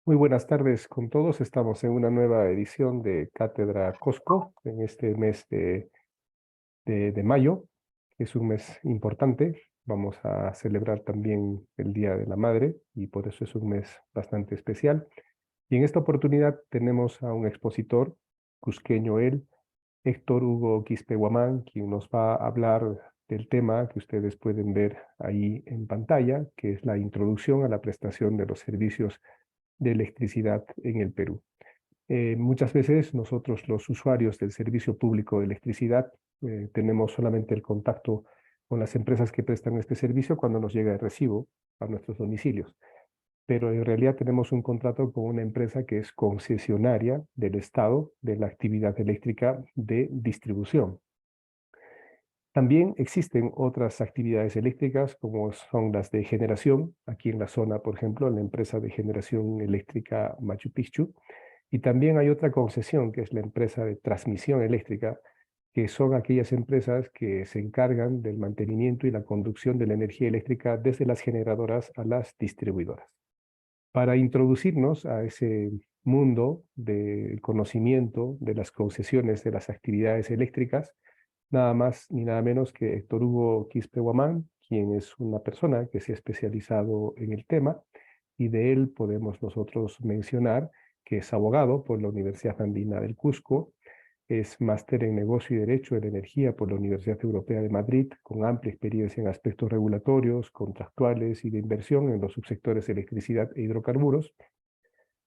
Muy buenas tardes con todos. Estamos en una nueva edición de Cátedra Cosco en este mes de mayo, que es un mes importante. Vamos a celebrar también el Día de la Madre y por eso es un mes bastante especial. Y en esta oportunidad tenemos a un expositor, cusqueño él, Héctor Hugo Quispe Guamán, quien nos va a hablar del tema que ustedes pueden ver ahí en pantalla, que es la introducción a la prestación de los servicios de electricidad en el Perú. Muchas veces nosotros los usuarios del servicio público de electricidad tenemos solamente el contacto con las empresas que prestan este servicio cuando nos llega el recibo a nuestros domicilios, pero en realidad tenemos un contrato con una empresa que es concesionaria del Estado de la actividad eléctrica de distribución. También existen otras actividades eléctricas como son las de generación, aquí en la zona, por ejemplo, la empresa de generación eléctrica Machu Picchu, y también hay otra concesión que es la empresa de transmisión eléctrica, que son aquellas empresas que se encargan del mantenimiento y la conducción de la energía eléctrica desde las generadoras a las distribuidoras. Para introducirnos a ese mundo del conocimiento de las concesiones de las actividades eléctricas, nada más ni nada menos que Héctor Hugo Quispe Guamán, quien es una persona que se ha especializado en el tema, y de él podemos nosotros mencionar que es abogado por la Universidad Andina del Cusco, es máster en Negocio y Derecho de la Energía por la Universidad Europea de Madrid, con amplia experiencia en aspectos regulatorios, contractuales y de inversión en los subsectores electricidad e hidrocarburos.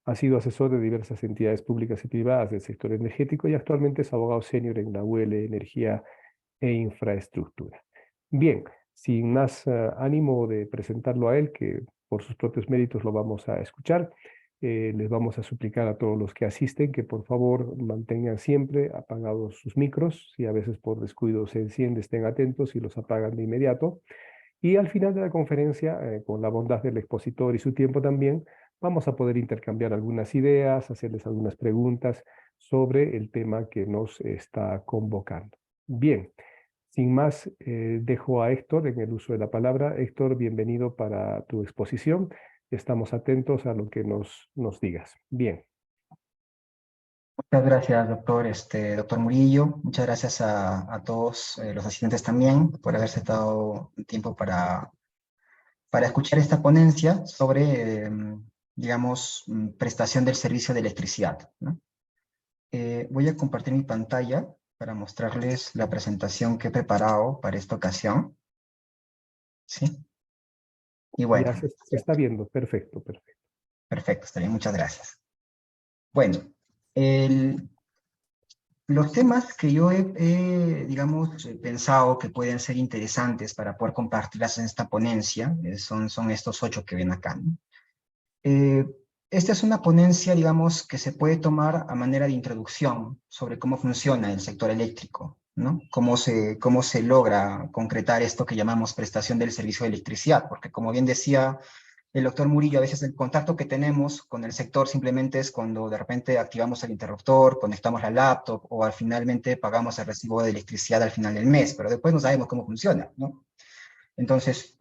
Ha sido asesor de diversas entidades públicas y privadas del sector energético y actualmente es abogado senior en la UL Energía e Infraestructura. Bien, sin más ánimo de presentarlo a él, que por sus propios méritos lo vamos a escuchar, les vamos a suplicar a todos los que asisten que por favor mantengan siempre apagados sus micros, si a veces por descuido se enciende, estén atentos y los apagan de inmediato. Y al final de la conferencia, con la bondad del expositor y su tiempo también, vamos a poder intercambiar algunas ideas, hacerles algunas preguntas sobre el tema que nos está convocando. Bien, sin más, dejo a Héctor en el uso de la palabra. Héctor, bienvenido para tu exposición. Estamos atentos a lo que nos digas. Bien. Muchas gracias, doctor, doctor Murillo. Muchas gracias a todos los asistentes también por haberse dado un tiempo para escuchar esta ponencia sobre, digamos, prestación del servicio de electricidad, ¿no? Voy a compartir mi pantalla para mostrarles la presentación que he preparado para esta ocasión. ¿Sí? Y bueno, Ya se está viendo. Perfecto, perfecto. perfecto, está bien, muchas gracias. Bueno, los temas que yo digamos, pensado que pueden ser interesantes para poder compartirlas en esta ponencia, son estos 8 que ven acá, ¿no? Eh, Esta es una ponencia, digamos, que se puede tomar a manera de introducción sobre cómo funciona el sector eléctrico, ¿no? Cómo se logra concretar esto que llamamos prestación del servicio de electricidad, porque como bien decía el doctor Murillo, a veces el contacto que tenemos con el sector simplemente es cuando de repente activamos el interruptor, conectamos la laptop o finalmente pagamos el recibo de electricidad al final del mes, pero después no sabemos cómo funciona, ¿no? Entonces,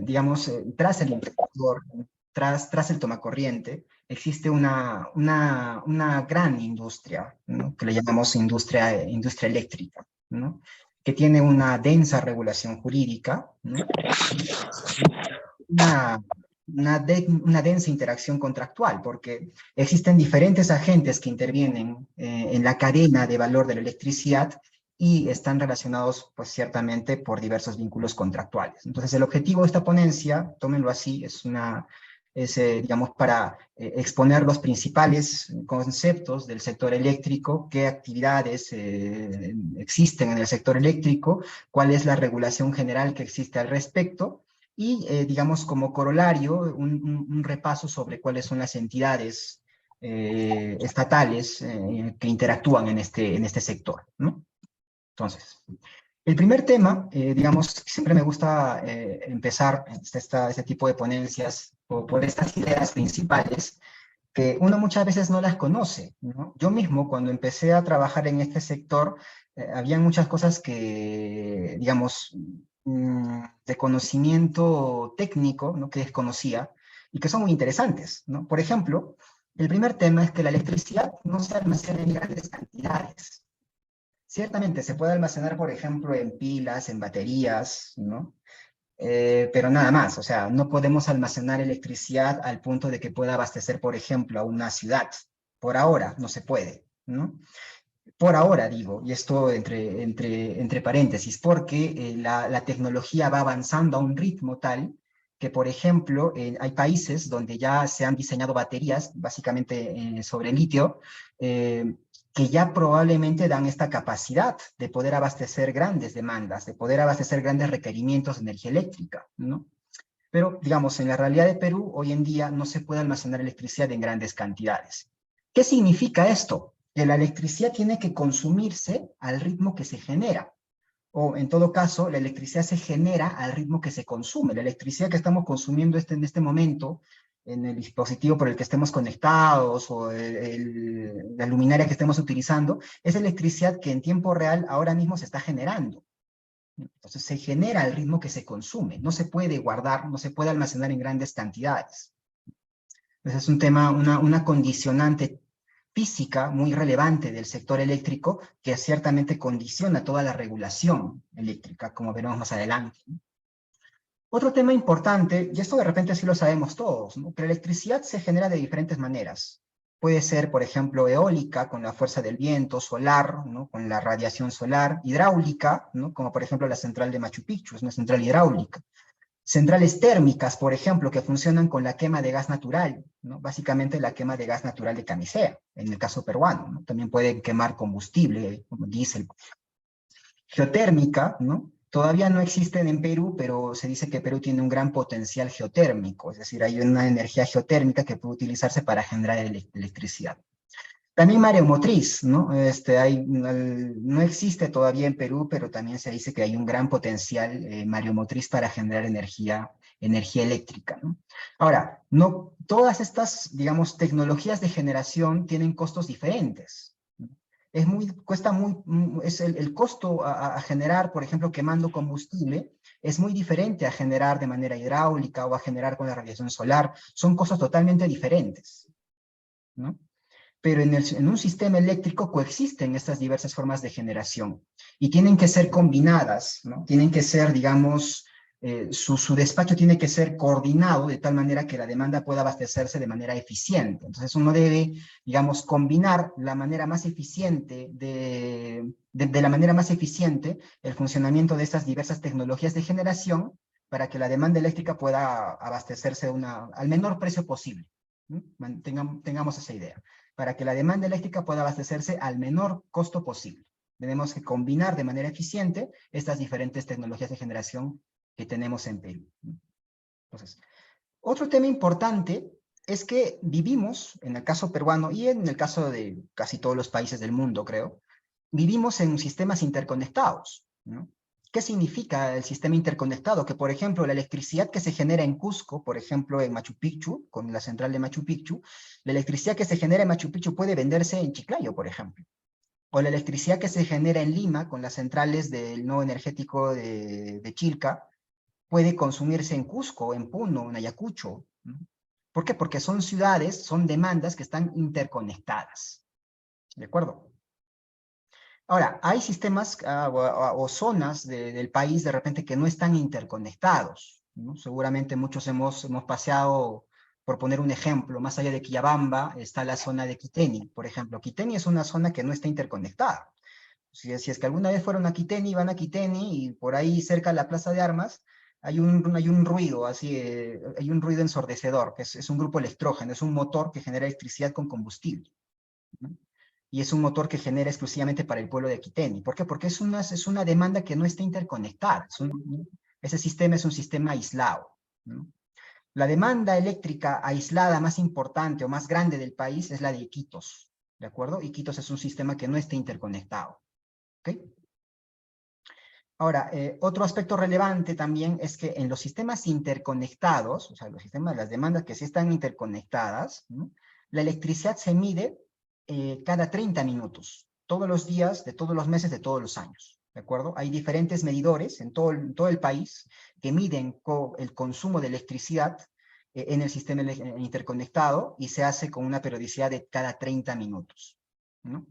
digamos, tras el interruptor, tras el tomacorriente, existe una gran industria, ¿no? Que le llamamos industria eléctrica, ¿no? Que tiene una densa regulación jurídica, ¿no? una, una densa interacción contractual, porque existen diferentes agentes que intervienen en la cadena de valor de la electricidad y están relacionados, pues ciertamente, por diversos vínculos contractuales. Entonces, el objetivo de esta ponencia, tómenlo así, digamos, para exponer los principales conceptos del sector eléctrico, qué actividades existen en el sector eléctrico, cuál es la regulación general que existe al respecto, y, digamos, como corolario, un repaso sobre cuáles son las entidades estatales que interactúan en este sector, ¿no? Entonces, el primer tema, digamos, siempre me gusta empezar este tipo de ponencias por estas ideas principales que uno muchas veces no las conoce, ¿no? Yo mismo, cuando empecé a trabajar en este sector, había muchas cosas que, digamos, de conocimiento técnico, ¿no? Que desconocía, y que son muy interesantes, ¿no? Por ejemplo, el primer tema es que la electricidad no se almacena en grandes cantidades. Ciertamente se puede almacenar, por ejemplo, en pilas, en baterías, ¿no? Pero nada más, o sea, no podemos almacenar electricidad al punto de que pueda abastecer, por ejemplo, a una ciudad. Por ahora no se puede, ¿no? Por ahora digo, y esto entre paréntesis, porque la tecnología va avanzando a un ritmo tal que, por ejemplo, hay países donde ya se han diseñado baterías, básicamente sobre litio, eh, que ya probablemente dan esta capacidad de poder abastecer grandes demandas, de poder abastecer grandes requerimientos de energía eléctrica, ¿no? Pero, digamos, en la realidad de Perú, hoy en día no se puede almacenar electricidad en grandes cantidades. ¿Qué significa esto? Que la electricidad tiene que consumirse al ritmo que se genera. O, en todo caso, la electricidad se genera al ritmo que se consume. La electricidad que estamos consumiendo en este momento, en el dispositivo por el que estemos conectados, o la luminaria que estemos utilizando, es electricidad que en tiempo real ahora mismo se está generando. Entonces se genera al ritmo que se consume, no se puede guardar, no se puede almacenar en grandes cantidades. Entonces es un tema, una condicionante física muy relevante del sector eléctrico que ciertamente condiciona toda la regulación eléctrica, como veremos más adelante. Otro tema importante, y esto de repente sí lo sabemos todos, ¿no? Que la electricidad se genera de diferentes maneras. Puede ser, por ejemplo, eólica, con la fuerza del viento, solar, ¿no? Con la radiación solar, hidráulica, ¿no? Como por ejemplo la central de Machu Picchu, es una central hidráulica. Centrales térmicas, por ejemplo, que funcionan con la quema de gas natural, ¿no? Básicamente la quema de gas natural de camisea, en el caso peruano, ¿no? También pueden quemar combustible, como diésel. Geotérmica, ¿no? Todavía no existen en Perú, pero se dice que Perú tiene un gran potencial geotérmico, es decir, hay una energía geotérmica que puede utilizarse para generar electricidad. También mareomotriz, ¿no? No existe todavía en Perú, pero también se dice que hay un gran potencial mareomotriz para generar energía eléctrica, ¿no? Ahora, no todas estas, digamos, tecnologías de generación tienen costos diferentes. Es el costo a generar, por ejemplo, quemando combustible, es muy diferente a generar de manera hidráulica o a generar con la radiación solar. Son costos totalmente diferentes, ¿no? Pero en un sistema eléctrico coexisten estas diversas formas de generación y tienen que ser combinadas, ¿no? Tienen que ser, digamos, su despacho tiene que ser coordinado de tal manera que la demanda pueda abastecerse de manera eficiente. Entonces uno debe, digamos, combinar la manera más eficiente de la manera más eficiente el funcionamiento de estas diversas tecnologías de generación para que la demanda eléctrica pueda abastecerse al menor precio posible, ¿no? Tengamos esa idea. Para que la demanda eléctrica pueda abastecerse al menor costo posible. Tenemos que combinar de manera eficiente estas diferentes tecnologías de generación que tenemos en Perú. Entonces, otro tema importante es que vivimos, en el caso peruano y en el caso de casi todos los países del mundo, creo, vivimos en sistemas interconectados, ¿no? ¿Qué significa el sistema interconectado? Que, por ejemplo, la electricidad que se genera en Cusco, por ejemplo, en Machu Picchu, con la central de Machu Picchu, la electricidad que se genera en Machu Picchu puede venderse en Chiclayo, por ejemplo. O la electricidad que se genera en Lima, con las centrales del nodo energético de Chilca, puede consumirse en Cusco, en Puno, en Ayacucho, ¿no? ¿Por qué? Porque son ciudades, son demandas que están interconectadas. ¿De acuerdo? Ahora, hay sistemas o zonas del país de repente que no están interconectados, ¿no? Seguramente muchos hemos paseado, por poner un ejemplo, más allá de Quillabamba está la zona de Quiteni, por ejemplo. Quiteni es una zona que no está interconectada. Si es que alguna vez fueron a Quiteni, van a Quiteni y por ahí cerca de la Plaza de Armas hay un ruido, así, hay un ruido ensordecedor, que es un grupo electrógeno, es un motor que genera electricidad con combustible, ¿no? Y es un motor que genera exclusivamente para el pueblo de Quiteni. ¿Por qué? Porque es una demanda que no está interconectada. Ese sistema es un sistema aislado, ¿no? La demanda eléctrica aislada más importante o más grande del país es la de Iquitos, ¿de acuerdo? Iquitos es un sistema que no está interconectado, ¿ok? Ahora, otro aspecto relevante también es que en los sistemas interconectados, o sea, los sistemas, las demandas que sí están interconectadas, ¿no? La electricidad se mide cada 30 minutos, todos los días, de todos los meses, de todos los años, ¿de acuerdo? Hay diferentes medidores en todo el país que miden el consumo de electricidad en el sistema interconectado y se hace con una periodicidad de cada 30 minutos, ¿no?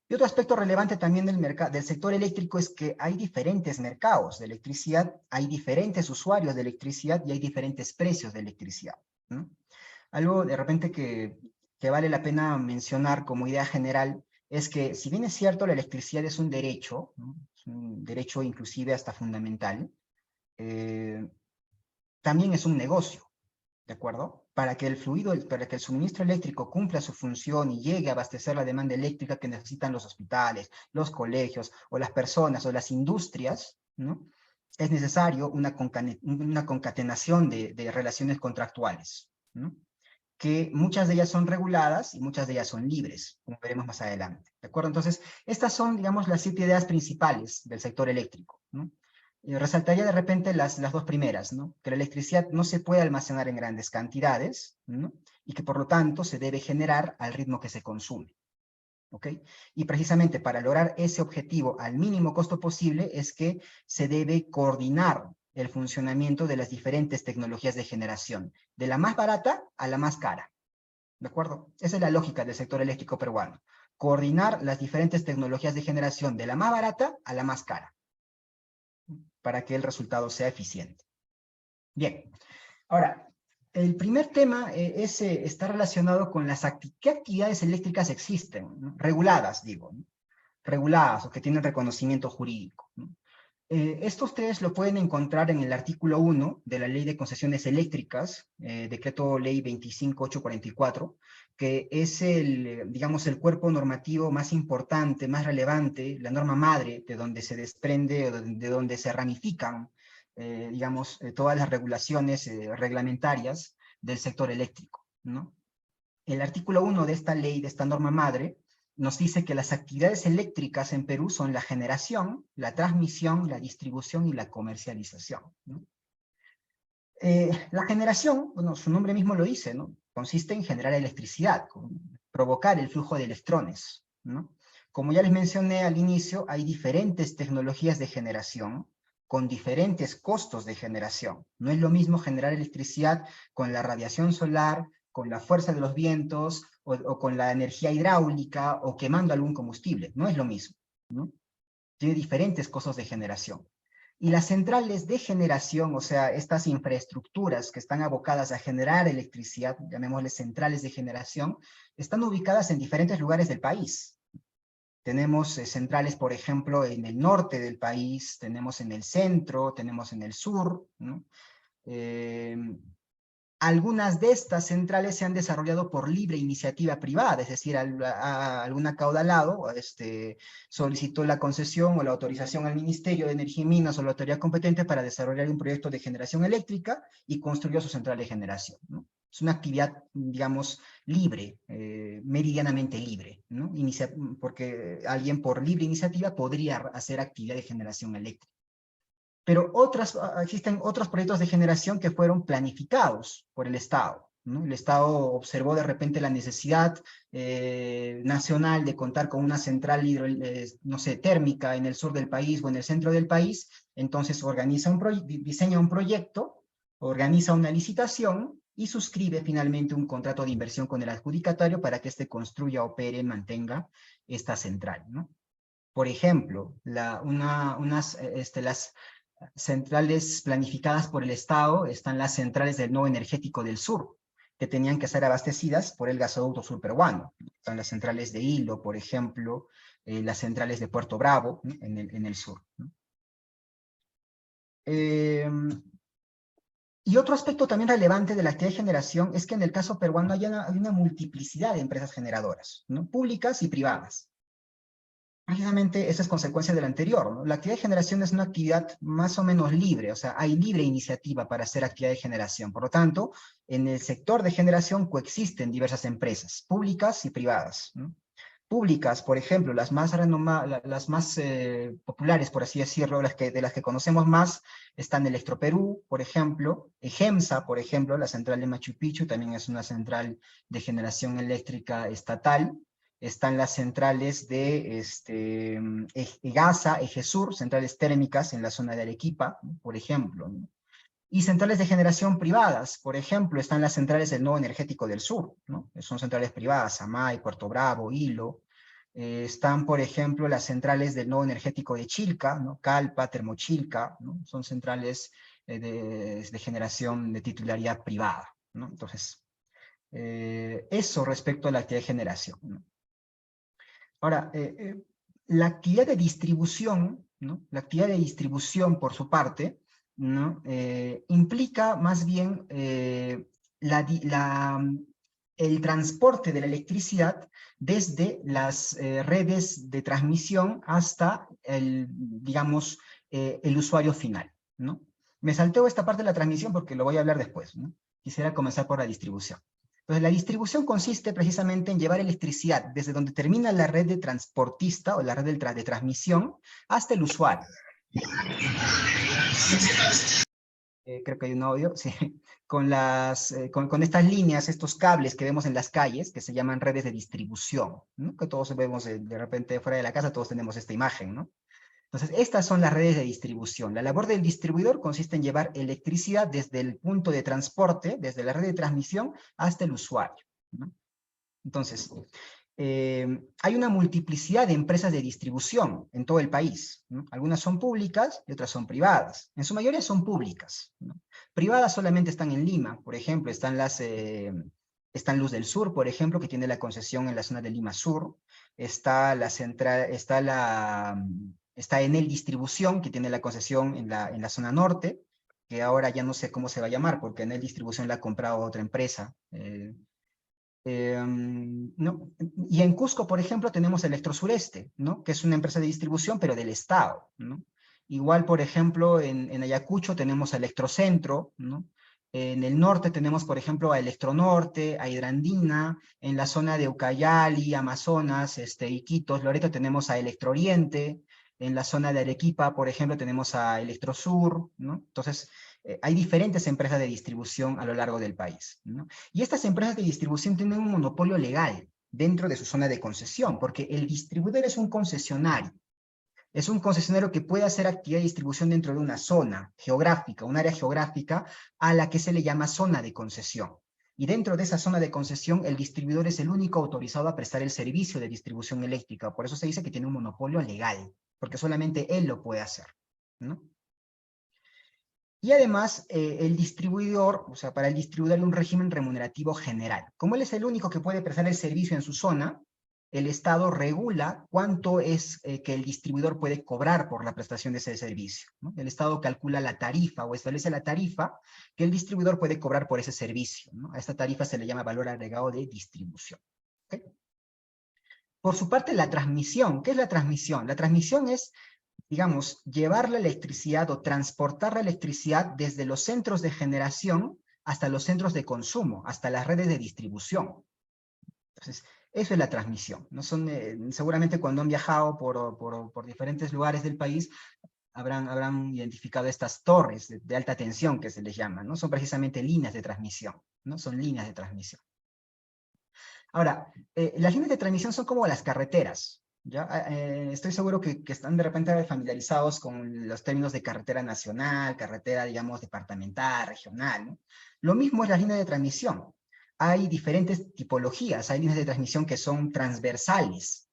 Y otro aspecto relevante también del sector eléctrico es que hay diferentes mercados de electricidad, hay diferentes usuarios de electricidad y hay diferentes precios de electricidad, ¿no? Algo de repente que vale la pena mencionar como idea general es que, si bien es cierto, la electricidad es un derecho, ¿no? Es un derecho inclusive hasta fundamental, eh, también es un negocio, ¿de acuerdo? Para que el suministro eléctrico cumpla su función y llegue a abastecer la demanda eléctrica que necesitan los hospitales, los colegios, o las personas, o las industrias, ¿no? Es necesario una concatenación de relaciones contractuales, ¿no? Que muchas de ellas son reguladas y muchas de ellas son libres, como veremos más adelante, ¿de acuerdo? Entonces, estas son, digamos, las 7 ideas principales del sector eléctrico, ¿no? Resaltaría de repente las dos primeras, ¿no? Que la electricidad no se puede almacenar en grandes cantidades, ¿no? Y que por lo tanto se debe generar al ritmo que se consume, ¿ok? Y precisamente para lograr ese objetivo al mínimo costo posible es que se debe coordinar el funcionamiento de las diferentes tecnologías de generación, de la más barata a la más cara, ¿de acuerdo? Esa es la lógica del sector eléctrico peruano. Coordinar las diferentes tecnologías de generación de la más barata a la más cara, para que el resultado sea eficiente. Bien, ahora, el primer tema está relacionado con qué actividades eléctricas existen, ¿no? Reguladas, digo, ¿no? Reguladas o que tienen reconocimiento jurídico, ¿no? Estos tres lo pueden encontrar en el artículo 1 de la Ley de Concesiones Eléctricas, Decreto Ley 25844, que es digamos, el cuerpo normativo más importante, más relevante, la norma madre, de donde se desprende, o de donde se ramifican, digamos, todas las regulaciones reglamentarias del sector eléctrico, ¿no? El artículo 1 de esta ley, de esta norma madre, nos dice que las actividades eléctricas en Perú son la generación, la transmisión, la distribución y la comercialización, ¿no? La generación, bueno, su nombre mismo lo dice, ¿no? Consiste en generar electricidad, provocar el flujo de electrones, ¿no? Como ya les mencioné al inicio, hay diferentes tecnologías de generación con diferentes costos de generación. No es lo mismo generar electricidad con la radiación solar, con la fuerza de los vientos, o con la energía hidráulica, o quemando algún combustible. No es lo mismo, ¿no? Tiene diferentes costos de generación. Y las centrales de generación, o sea, estas infraestructuras que están abocadas a generar electricidad, llamémosles centrales de generación, están ubicadas en diferentes lugares del país. Tenemos centrales, por ejemplo, en el norte del país, tenemos en el centro, tenemos en el sur, ¿no? Algunas de estas centrales se han desarrollado por libre iniciativa privada, es decir, algún acaudalado solicitó la concesión o la autorización al Ministerio de Energía y Minas o la autoridad competente para desarrollar un proyecto de generación eléctrica y construyó su central de generación, ¿no? Es una actividad, digamos, libre, meridianamente libre, ¿no? Porque alguien por libre iniciativa podría hacer actividad de generación eléctrica. Pero existen otros proyectos de generación que fueron planificados por el Estado, ¿no? El Estado observó de repente la necesidad nacional de contar con una central no sé, térmica en el sur del país o en el centro del país, entonces diseña un proyecto, organiza una licitación y suscribe finalmente un contrato de inversión con el adjudicatario para que éste construya, opere, mantenga esta central, ¿no? Por ejemplo, las centrales planificadas por el Estado están las centrales del nodo energético del sur, que tenían que ser abastecidas por el gasoducto sur peruano. Están las centrales de Hilo, por ejemplo, las centrales de Puerto Bravo, ¿no? en el sur, ¿no? Y otro aspecto también relevante de la actividad de generación es que en el caso peruano hay una multiplicidad de empresas generadoras, ¿no? Públicas y privadas. Precisamente esa es consecuencia del anterior, ¿no? La actividad de generación es una actividad más o menos libre, o sea, hay libre iniciativa para hacer actividad de generación. Por lo tanto, en el sector de generación coexisten diversas empresas, públicas y privadas, ¿no? Públicas, por ejemplo, las más populares, por así decirlo, de las que conocemos más, están Electroperú, por ejemplo, EGEMSA, por ejemplo, la central de Machu Picchu, también es una central de generación eléctrica estatal. Están las centrales de EGASA, EGESUR, centrales térmicas en la zona de Arequipa, ¿no? Por ejemplo, ¿no? Y centrales de generación privadas, por ejemplo, están las centrales del Nodo Energético del Sur, ¿no? Son centrales privadas, Amay, Puerto Bravo, Hilo. Están, por ejemplo, las centrales del Nodo Energético de Chilca, ¿no? Calpa, Termochilca, ¿no? Son centrales de generación de titularidad privada, ¿no? Entonces, eso respecto a la actividad de generación, ¿no? Ahora, la actividad de distribución, ¿no? La actividad de distribución, por su parte, ¿no? Implica más bien el transporte de la electricidad desde las redes de transmisión hasta digamos, el usuario final, ¿no? Me salteo esta parte de la transmisión porque lo voy a hablar después, ¿no? Quisiera comenzar por la distribución. Entonces, la distribución consiste precisamente en llevar electricidad desde donde termina la red de transportista o la red de transmisión hasta el usuario. Creo que hay un audio, sí. Con estas líneas, estos cables que vemos en las calles, que se llaman redes de distribución, ¿no? Que todos vemos de repente fuera de la casa, todos tenemos esta imagen, ¿no? Entonces, estas son las redes de distribución. La labor del distribuidor consiste en llevar electricidad desde el punto de transporte, desde la red de transmisión, hasta el usuario, ¿no? Entonces, hay una multiplicidad de empresas de distribución en todo el país, ¿no? Algunas son públicas y otras son privadas. En su mayoría son públicas, ¿no? Privadas solamente están en Lima, por ejemplo, están Luz del Sur, por ejemplo, que tiene la concesión en la zona de Lima Sur. Está Enel Distribución, que tiene la concesión en la zona norte, que ahora ya no sé cómo se va a llamar, porque Enel Distribución la ha comprado otra empresa. ¿No? Y en Cusco, por ejemplo, tenemos Electrosureste, ¿no? Que es una empresa de distribución, pero del Estado, ¿no? Igual, por ejemplo, en Ayacucho tenemos Electrocentro, ¿no? En el norte tenemos, por ejemplo, a Electronorte, a Hidrandina. En la zona de Ucayali, Amazonas, Iquitos, Loreto, tenemos a Electrooriente. En la zona de Arequipa, por ejemplo, tenemos a Electrosur, ¿no? Entonces, hay diferentes empresas de distribución a lo largo del país, ¿no? Y estas empresas de distribución tienen un monopolio legal dentro de su zona de concesión, porque el distribuidor es un concesionario. Es un concesionario que puede hacer actividad de distribución dentro de una zona geográfica, un área geográfica a la que se le llama zona de concesión. Y dentro de esa zona de concesión, el distribuidor es el único autorizado a prestar el servicio de distribución eléctrica. Por eso se dice que tiene un monopolio legal, porque solamente él lo puede hacer, ¿no? Y además, el distribuidor, o sea, para el distribuidor hay un régimen remunerativo general. Como él es el único que puede prestar el servicio en su zona, el Estado regula cuánto es que el distribuidor puede cobrar por la prestación de ese servicio, ¿no? El Estado calcula la tarifa o establece la tarifa que el distribuidor puede cobrar por ese servicio, ¿no? A esta tarifa se le llama valor agregado de distribución. ¿Okay? Por su parte, la transmisión. ¿Qué es la transmisión? La transmisión es, digamos, llevar la electricidad o transportar la electricidad desde los centros de generación hasta los centros de consumo, hasta las redes de distribución. Entonces, eso es la transmisión, ¿no? Seguramente cuando han viajado por diferentes lugares del país, habrán identificado estas torres de alta tensión que se les llama, ¿no? Son precisamente líneas de transmisión, ¿no? Son líneas de transmisión. Ahora, las líneas de transmisión son como las carreteras, ¿ya? Estoy seguro que están de repente familiarizados con los términos de carretera nacional, carretera, digamos, departamental, regional, ¿no? Lo mismo es la línea de transmisión. Hay diferentes tipologías. Hay líneas de transmisión que son transversales,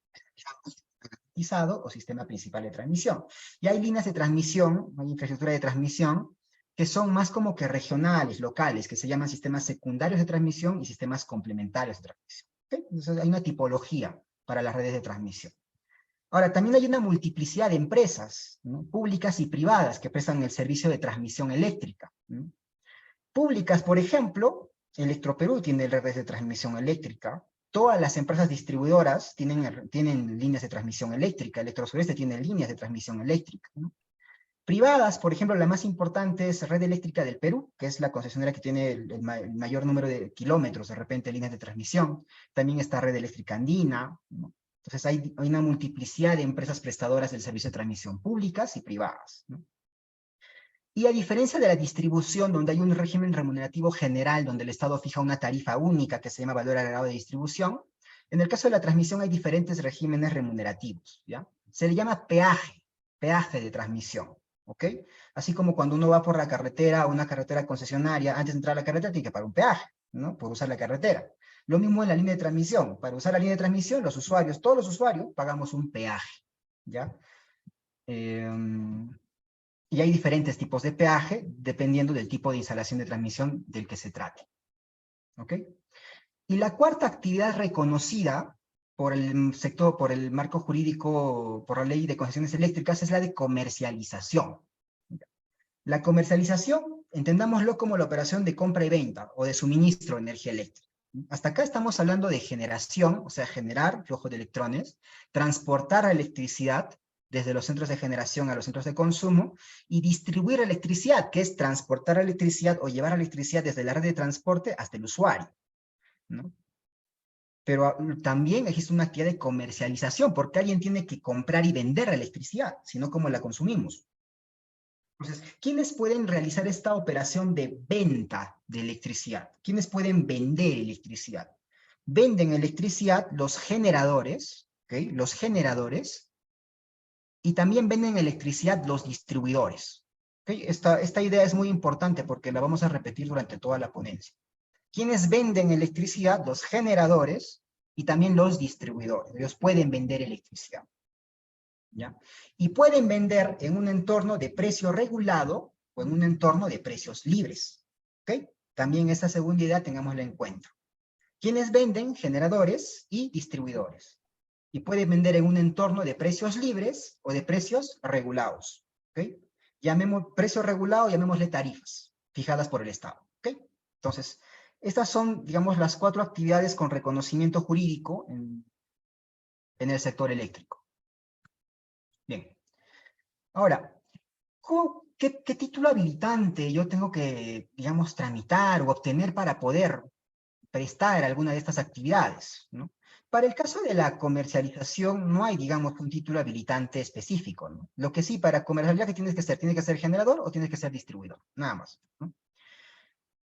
o sistema principal de transmisión. Y hay líneas de transmisión, hay infraestructura de transmisión, que son más como que regionales, locales, que se llaman sistemas secundarios de transmisión y sistemas complementarios de transmisión. ¿Okay? Entonces hay una tipología para las redes de transmisión. Ahora, también hay una multiplicidad de empresas, ¿no? Públicas y privadas que prestan el servicio de transmisión eléctrica, ¿no? Públicas, por ejemplo, Electroperú tiene redes de transmisión eléctrica. Todas las empresas distribuidoras tienen líneas de transmisión eléctrica. Electrosureste tiene líneas de transmisión eléctrica, ¿no? Privadas, por ejemplo, la más importante es Red Eléctrica del Perú, que es la concesionaria que tiene el mayor número de kilómetros, de repente, líneas de transmisión. También está Red Eléctrica Andina, ¿no? Entonces hay una multiplicidad de empresas prestadoras del servicio de transmisión públicas y privadas, ¿no? Y a diferencia de la distribución, donde hay un régimen remunerativo general, donde el Estado fija una tarifa única que se llama valor agregado de distribución, en el caso de la transmisión hay diferentes regímenes remunerativos, ¿ya? Se le llama peaje de transmisión. ¿ok? Así como cuando uno va por la carretera, una carretera concesionaria, antes de entrar a la carretera tiene que pagar un peaje, ¿no? Por usar la carretera. Lo mismo en la línea de transmisión. Para usar la línea de transmisión, los usuarios, todos los usuarios, pagamos un peaje, ¿ya? Y hay diferentes tipos de peaje dependiendo del tipo de instalación de transmisión del que se trate, ¿ok? Y la cuarta actividad reconocida por el sector, por el marco jurídico, por la ley de concesiones eléctricas, es la de comercialización. La comercialización, entendámoslo como la operación de compra y venta o de suministro de energía eléctrica. Hasta acá estamos hablando de generación, o sea, generar flujo de electrones, transportar la electricidad desde los centros de generación a los centros de consumo y distribuir electricidad, que es transportar electricidad o llevar electricidad desde la red de transporte hasta el usuario, ¿no? Pero también existe una actividad de comercialización, porque alguien tiene que comprar y vender la electricidad, sino cómo la consumimos. Entonces, ¿quiénes pueden realizar esta operación de venta de electricidad? ¿Quiénes pueden vender electricidad? Venden electricidad los generadores, ¿ok? Los generadores, y también venden electricidad los distribuidores. ¿Ok? Esta idea es muy importante porque la vamos a repetir durante toda la ponencia. ¿Quiénes venden electricidad? Los generadores y también los distribuidores. Ellos pueden vender electricidad, ¿ya? Y pueden vender en un entorno de precio regulado o en un entorno de precios libres, ¿ok? También esta segunda idea tengámosla en cuenta. ¿Quiénes venden? Generadores y distribuidores. Y pueden vender en un entorno de precios libres o de precios regulados, ¿ok? Llamemos precio regulado, llamémosle tarifas fijadas por el Estado, ¿ok? Entonces, estas son, digamos, las 4 actividades con reconocimiento jurídico en el sector eléctrico. Bien. Ahora, ¿qué título habilitante yo tengo que, digamos, tramitar o obtener para poder prestar alguna de estas actividades, ¿no? Para el caso de la comercialización no hay, digamos, un título habilitante específico, ¿no? Lo que sí, para comercializar, ¿qué tienes que ser? ¿Tienes que ser generador o tienes que ser distribuidor? Nada más, ¿no?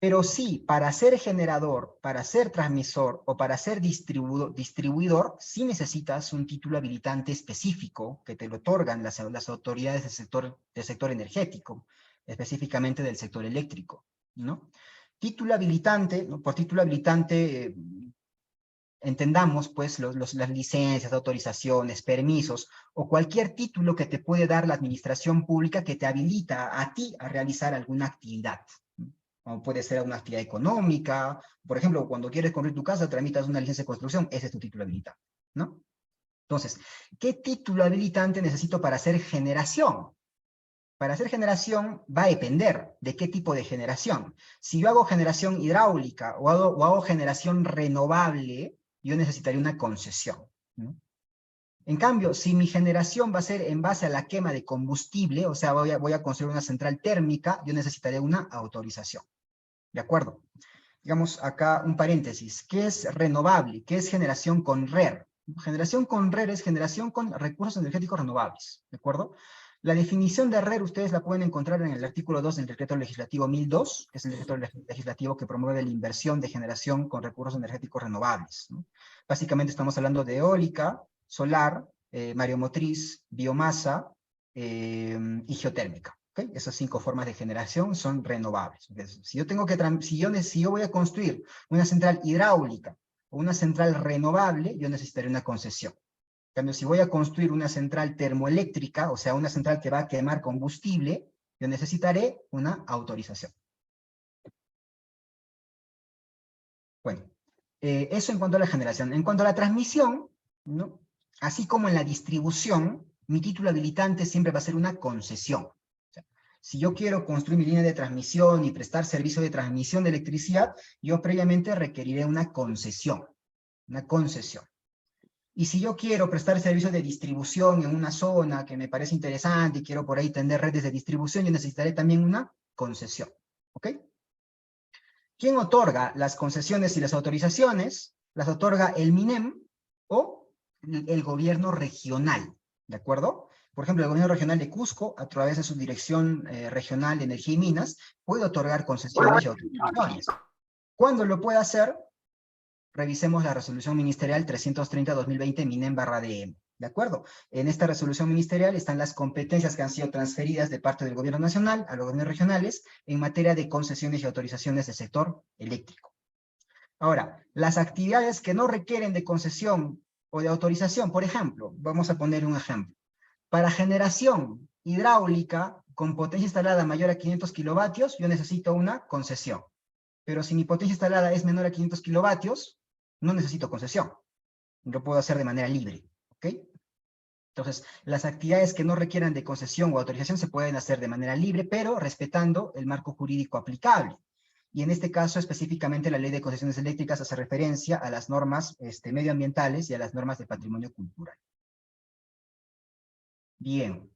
Pero sí, para ser generador, para ser transmisor o para ser distribuidor, sí necesitas un título habilitante específico que te lo otorgan las autoridades del sector energético, específicamente del sector eléctrico, ¿no? Título habilitante, ¿no? Por título habilitante entendamos pues las licencias, autorizaciones, permisos o cualquier título que te puede dar la administración pública que te habilita a ti a realizar alguna actividad, ¿no? O puede ser una actividad económica. Por ejemplo, cuando quieres construir tu casa, tramitas una licencia de construcción, ese es tu título habilitante, ¿no? Entonces, ¿qué título habilitante necesito para hacer generación? Para hacer generación va a depender de qué tipo de generación. Si yo hago generación hidráulica o hago generación renovable, yo necesitaría una concesión, ¿no? En cambio, si mi generación va a ser en base a la quema de combustible, o sea, voy a construir una central térmica, yo necesitaré una autorización. ¿De acuerdo? Digamos acá un paréntesis. ¿Qué es renovable? ¿Qué es generación con RER? Generación con RER es generación con recursos energéticos renovables. ¿De acuerdo? La definición de RER ustedes la pueden encontrar en el artículo 2 del Decreto Legislativo 1002, que es el decreto legislativo que promueve la inversión de generación con recursos energéticos renovables, ¿no? Básicamente estamos hablando de eólica, solar, mareomotriz, biomasa y geotérmica. ¿Okay? Esas 5 formas de generación son renovables. Entonces, si yo voy a construir una central hidráulica o una central renovable, yo necesitaré una concesión. En cambio, si voy a construir una central termoeléctrica, o sea, una central que va a quemar combustible, yo necesitaré una autorización. Bueno, eso en cuanto a la generación. En cuanto a la transmisión, ¿no? Así como en la distribución, mi título habilitante siempre va a ser una concesión. O sea, si yo quiero construir mi línea de transmisión y prestar servicio de transmisión de electricidad, yo previamente requeriré una concesión. Una concesión. Y si yo quiero prestar servicio de distribución en una zona que me parece interesante y quiero por ahí tener redes de distribución, yo necesitaré también una concesión. ¿Ok? ¿Quién otorga las concesiones y las autorizaciones? Las otorga el MINEM o el gobierno regional. ¿De acuerdo? Por ejemplo, el gobierno regional de Cusco, a través de su Dirección Regional de Energía y Minas, puede otorgar concesiones y autorizaciones. ¿Cuándo lo puede hacer? Revisemos la resolución ministerial 330-2020 MINEM/DM. ¿De acuerdo? En esta resolución ministerial están las competencias que han sido transferidas de parte del gobierno nacional a los gobiernos regionales en materia de concesiones y autorizaciones del sector eléctrico. Ahora, las actividades que no requieren de concesión o de autorización, por ejemplo, vamos a poner un ejemplo. Para generación hidráulica con potencia instalada mayor a 500 kilovatios, yo necesito una concesión. Pero si mi potencia instalada es menor a 500 kilovatios, no necesito concesión. Lo puedo hacer de manera libre, ¿ok? Entonces, las actividades que no requieran de concesión o autorización se pueden hacer de manera libre, pero respetando el marco jurídico aplicable. Y en este caso, específicamente, la Ley de Concesiones Eléctricas hace referencia a las normas medioambientales y a las normas de patrimonio cultural. Bien.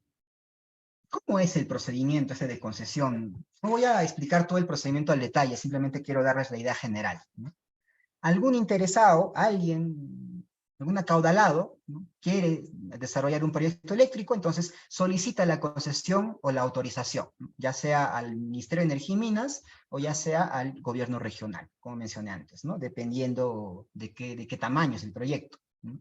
¿Cómo es el procedimiento de concesión? No voy a explicar todo el procedimiento al detalle, simplemente quiero darles la idea general, ¿no? Algún interesado, algún acaudalado, ¿no?, quiere desarrollar un proyecto eléctrico, entonces solicita la concesión o la autorización, ¿no?, ya sea al Ministerio de Energía y Minas o ya sea al gobierno regional, como mencioné antes, ¿no?, dependiendo de qué tamaño es el proyecto, ¿no?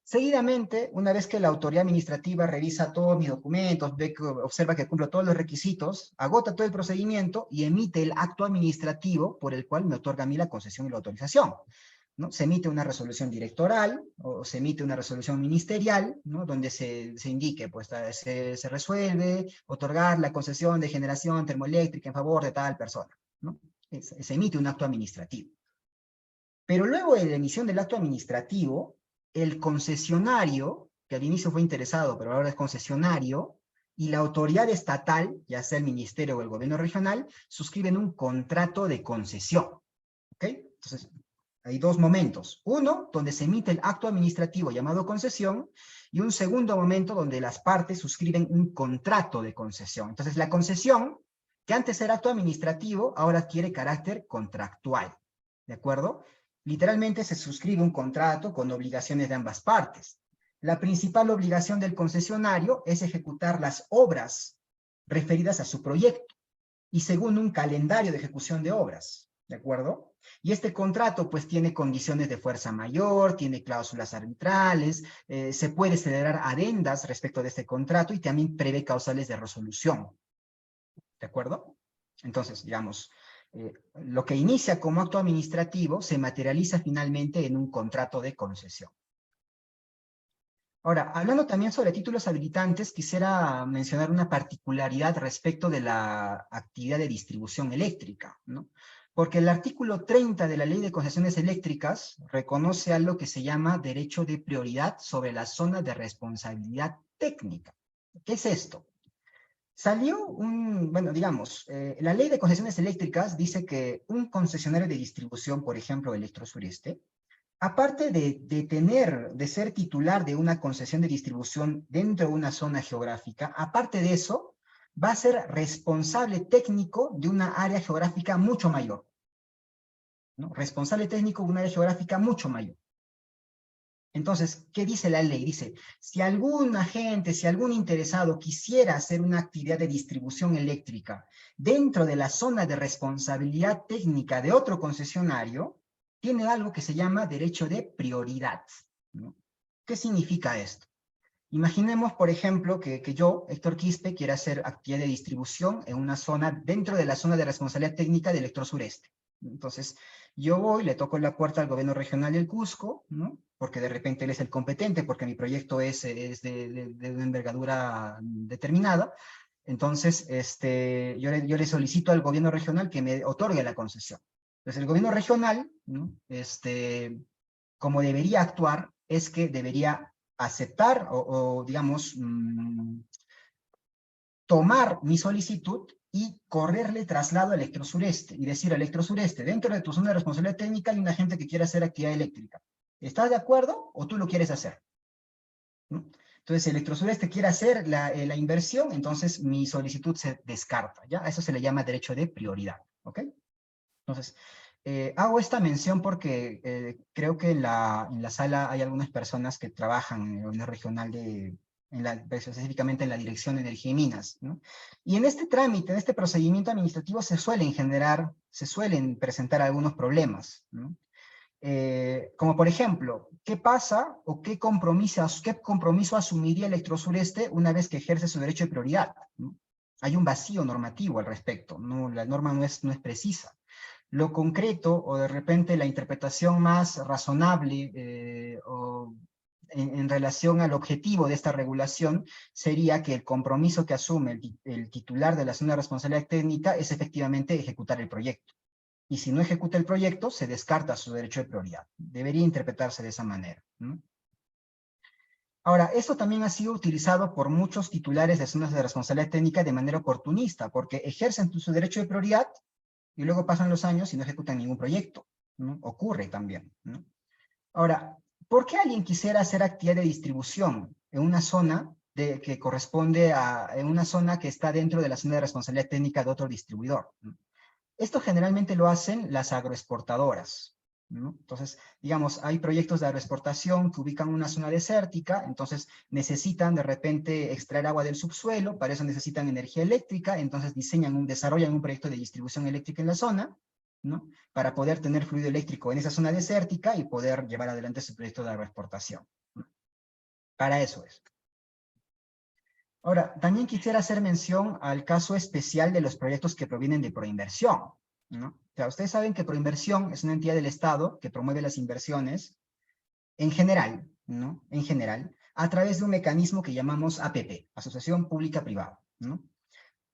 Seguidamente, una vez que la autoridad administrativa revisa todos mis documentos, observa que cumplo todos los requisitos, agota todo el procedimiento y emite el acto administrativo por el cual me otorga a mí la concesión y la autorización, ¿no? Se emite una resolución directoral o se emite una resolución ministerial, ¿no?, donde se indique, pues se resuelve otorgar la concesión de generación termoeléctrica en favor de tal persona, ¿no? Se emite un acto administrativo. Pero luego de la emisión del acto administrativo, el concesionario, que al inicio fue interesado, pero ahora es concesionario, y la autoridad estatal, ya sea el ministerio o el gobierno regional, suscriben un contrato de concesión. ¿Ok? Entonces, hay dos momentos. Uno, donde se emite el acto administrativo llamado concesión, y un segundo momento donde las partes suscriben un contrato de concesión. Entonces, la concesión, que antes era acto administrativo, ahora adquiere carácter contractual. ¿De acuerdo? Literalmente se suscribe un contrato con obligaciones de ambas partes. La principal obligación del concesionario es ejecutar las obras referidas a su proyecto y según un calendario de ejecución de obras, ¿de acuerdo? Y este contrato pues tiene condiciones de fuerza mayor, tiene cláusulas arbitrales, se puede celebrar adendas respecto de este contrato y también prevé causales de resolución, ¿de acuerdo? Entonces, digamos, lo que inicia como acto administrativo se materializa finalmente en un contrato de concesión. Ahora, hablando también sobre títulos habilitantes, quisiera mencionar una particularidad respecto de la actividad de distribución eléctrica, ¿no? Porque el artículo 30 de la Ley de Concesiones Eléctricas reconoce algo que se llama derecho de prioridad sobre la zona de responsabilidad técnica. ¿Qué es esto? Salió bueno, digamos, la Ley de Concesiones Eléctricas dice que un concesionario de distribución, por ejemplo, Electrosureste, aparte de ser titular de una concesión de distribución dentro de una zona geográfica, aparte de eso, va a ser responsable técnico de una área geográfica mucho mayor, ¿no? Responsable técnico de una área geográfica mucho mayor. Entonces, ¿qué dice la ley? Dice, si algún agente, si algún interesado quisiera hacer una actividad de distribución eléctrica dentro de la zona de responsabilidad técnica de otro concesionario, tiene algo que se llama derecho de prioridad, ¿no? ¿Qué significa esto? Imaginemos, por ejemplo, que yo, Héctor Quispe, quiera hacer actividad de distribución en una zona, dentro de la zona de responsabilidad técnica de Electrosureste. Entonces, yo voy, le toco la puerta al gobierno regional del Cusco, ¿no? Porque de repente él es el competente, porque mi proyecto es de una envergadura determinada. Entonces, yo le solicito al gobierno regional que me otorgue la concesión. Entonces, el gobierno regional, ¿no?, como debería actuar, es que debería aceptar digamos, tomar mi solicitud y correrle traslado a Electrosureste y decir a Electrosureste, dentro de tu zona de responsabilidad técnica hay una gente que quiere hacer actividad eléctrica. ¿Estás de acuerdo o tú lo quieres hacer? ¿No? Entonces, si Electrosureste quiere hacer la inversión, entonces mi solicitud se descarta, ¿ya? A eso se le llama derecho de prioridad, ¿ok? Entonces, hago esta mención porque creo que en la sala hay algunas personas que trabajan en el gobierno regional específicamente en la Dirección de Energía y Minas, ¿no? Y en este trámite, en este procedimiento administrativo se suelen presentar algunos problemas, ¿no? Como por ejemplo, ¿qué pasa o qué compromiso asumiría Electrosureste una vez que ejerce su derecho de prioridad? ¿No? Hay un vacío normativo al respecto, ¿no? La norma no es precisa. Lo concreto, o de repente la interpretación más razonable o en relación al objetivo de esta regulación, sería que el compromiso que asume el titular de la zona de responsabilidad técnica es efectivamente ejecutar el proyecto. Y si no ejecuta el proyecto, se descarta su derecho de prioridad. Debería interpretarse de esa manera, ¿no? Ahora, esto también ha sido utilizado por muchos titulares de zonas de responsabilidad técnica de manera oportunista, porque ejercen su derecho de prioridad y luego pasan los años y no ejecutan ningún proyecto, ¿no? Ocurre también, ¿no? Ahora, ¿por qué alguien quisiera hacer actividad de distribución en una zona que corresponde en una zona que está dentro de la zona de responsabilidad técnica de otro distribuidor, ¿no? Esto generalmente lo hacen las agroexportadoras, ¿no? Entonces, digamos, hay proyectos de agroexportación que ubican una zona desértica, entonces necesitan de repente extraer agua del subsuelo, para eso necesitan energía eléctrica, entonces desarrollan un proyecto de distribución eléctrica en la zona, ¿no? Para poder tener fluido eléctrico en esa zona desértica y poder llevar adelante su proyecto de agroexportación, ¿no? Para eso es. Ahora, también quisiera hacer mención al caso especial de los proyectos que provienen de Proinversión, ¿no? O sea, ustedes saben que Proinversión es una entidad del Estado que promueve las inversiones en general, ¿no? En general, a través de un mecanismo que llamamos APP, Asociación Pública-Privada, ¿no?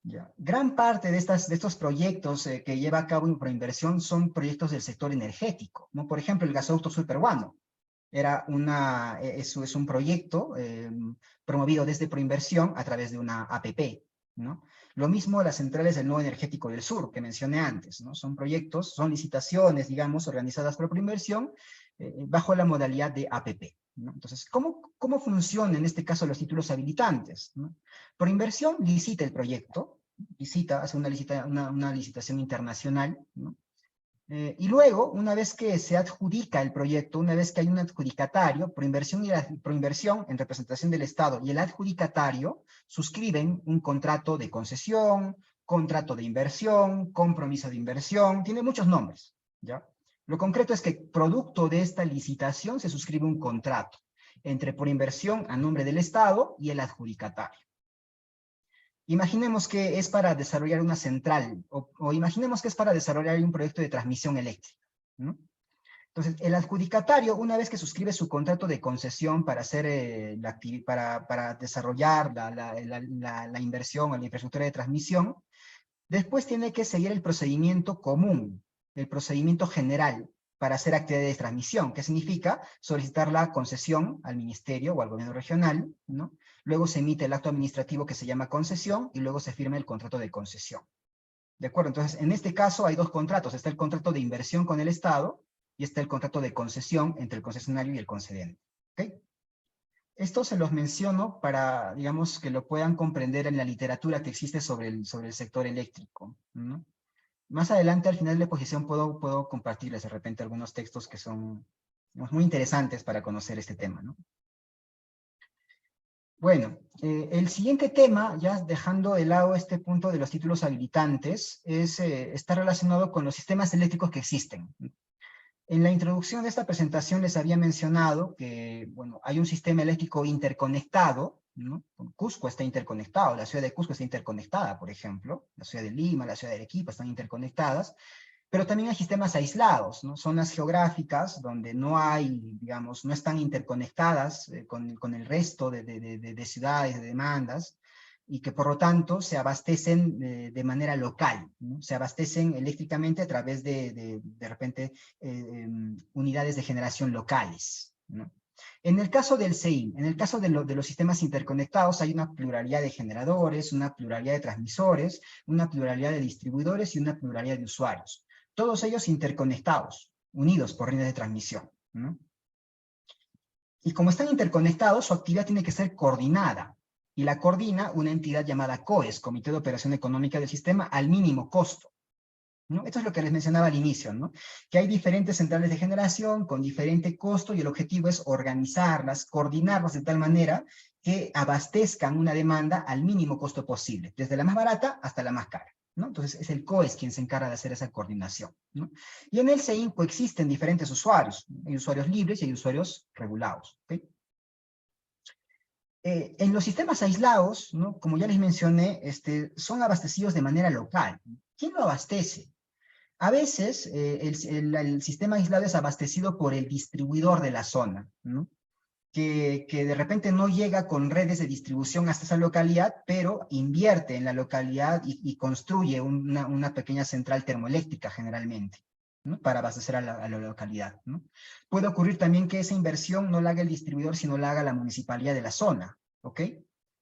Ya. Gran parte de estos proyectos que lleva a cabo en Proinversión son proyectos del sector energético, ¿no? Por ejemplo, el gasoducto sur peruano. Es un proyecto promovido desde Proinversión a través de una APP, ¿no? Lo mismo las centrales del Nodo Energético del Sur, que mencioné antes, ¿no? Son proyectos, son licitaciones, digamos, organizadas por Proinversión bajo la modalidad de APP, ¿no? Entonces, ¿cómo funcionan en este caso los títulos habilitantes, ¿no? Proinversión licita el proyecto, hace una licitación internacional, ¿no? Y luego, una vez que se adjudica el proyecto, una vez que hay un adjudicatario, Proinversión en representación del Estado y el adjudicatario suscriben un contrato de concesión, contrato de inversión, compromiso de inversión, tiene muchos nombres, ¿ya? Lo concreto es que producto de esta licitación se suscribe un contrato entre Proinversión a nombre del Estado y el adjudicatario. Imaginemos que es para desarrollar una central, o imaginemos que es para desarrollar un proyecto de transmisión eléctrica, ¿no? Entonces, el adjudicatario, una vez que suscribe su contrato de concesión para hacer para desarrollar la inversión o la infraestructura de transmisión, después tiene que seguir el procedimiento común, el procedimiento general para hacer actividades de transmisión, que significa solicitar la concesión al ministerio o al gobierno regional, ¿no? Luego se emite el acto administrativo que se llama concesión y luego se firma el contrato de concesión. ¿De acuerdo? Entonces, en este caso hay dos contratos. Está el contrato de inversión con el Estado y está el contrato de concesión entre el concesionario y el concedente. ¿Ok? Esto se los menciono para, digamos, que lo puedan comprender en la literatura que existe sobre el sector eléctrico, ¿no? Más adelante, al final de la exposición, puedo compartirles de repente algunos textos que son muy interesantes para conocer este tema, ¿no? Bueno, el siguiente tema, ya dejando de lado este punto de los títulos habilitantes, está relacionado con los sistemas eléctricos que existen. En la introducción de esta presentación les había mencionado que, bueno, hay un sistema eléctrico interconectado, ¿no? Cusco está interconectado, la ciudad de Cusco está interconectada, por ejemplo, la ciudad de Lima, la ciudad de Arequipa están interconectadas, pero también hay sistemas aislados, ¿no? Zonas geográficas donde no hay, digamos, no están interconectadas con el resto de ciudades, de demandas, y que por lo tanto se abastecen de manera local, ¿no? Se abastecen eléctricamente a través de repente, unidades de generación locales, ¿no? En el caso del CEIM, en el caso de los sistemas interconectados, hay una pluralidad de generadores, una pluralidad de transmisores, una pluralidad de distribuidores y una pluralidad de usuarios. Todos ellos interconectados, unidos por líneas de transmisión, ¿no? Y como están interconectados, su actividad tiene que ser coordinada. Y la coordina una entidad llamada COES, Comité de Operación Económica del Sistema, al mínimo costo, ¿no? Esto es lo que les mencionaba al inicio, ¿no? Que hay diferentes centrales de generación con diferente costo y el objetivo es organizarlas, coordinarlas de tal manera que abastezcan una demanda al mínimo costo posible, desde la más barata hasta la más cara, ¿no? Entonces es el COES quien se encarga de hacer esa coordinación, ¿no? Y en el CEIN coexisten diferentes usuarios. Hay usuarios libres y hay usuarios regulados. ¿Okay? En los sistemas aislados, ¿no? Como ya les mencioné, son abastecidos de manera local. ¿Quién lo abastece? A veces el sistema aislado es abastecido por el distribuidor de la zona, ¿no? Que de repente no llega con redes de distribución hasta esa localidad, pero invierte en la localidad y construye una pequeña central termoeléctrica generalmente, ¿no? Para abastecer a la localidad, ¿no? Puede ocurrir también que esa inversión no la haga el distribuidor, sino la haga la municipalidad de la zona, ¿ok?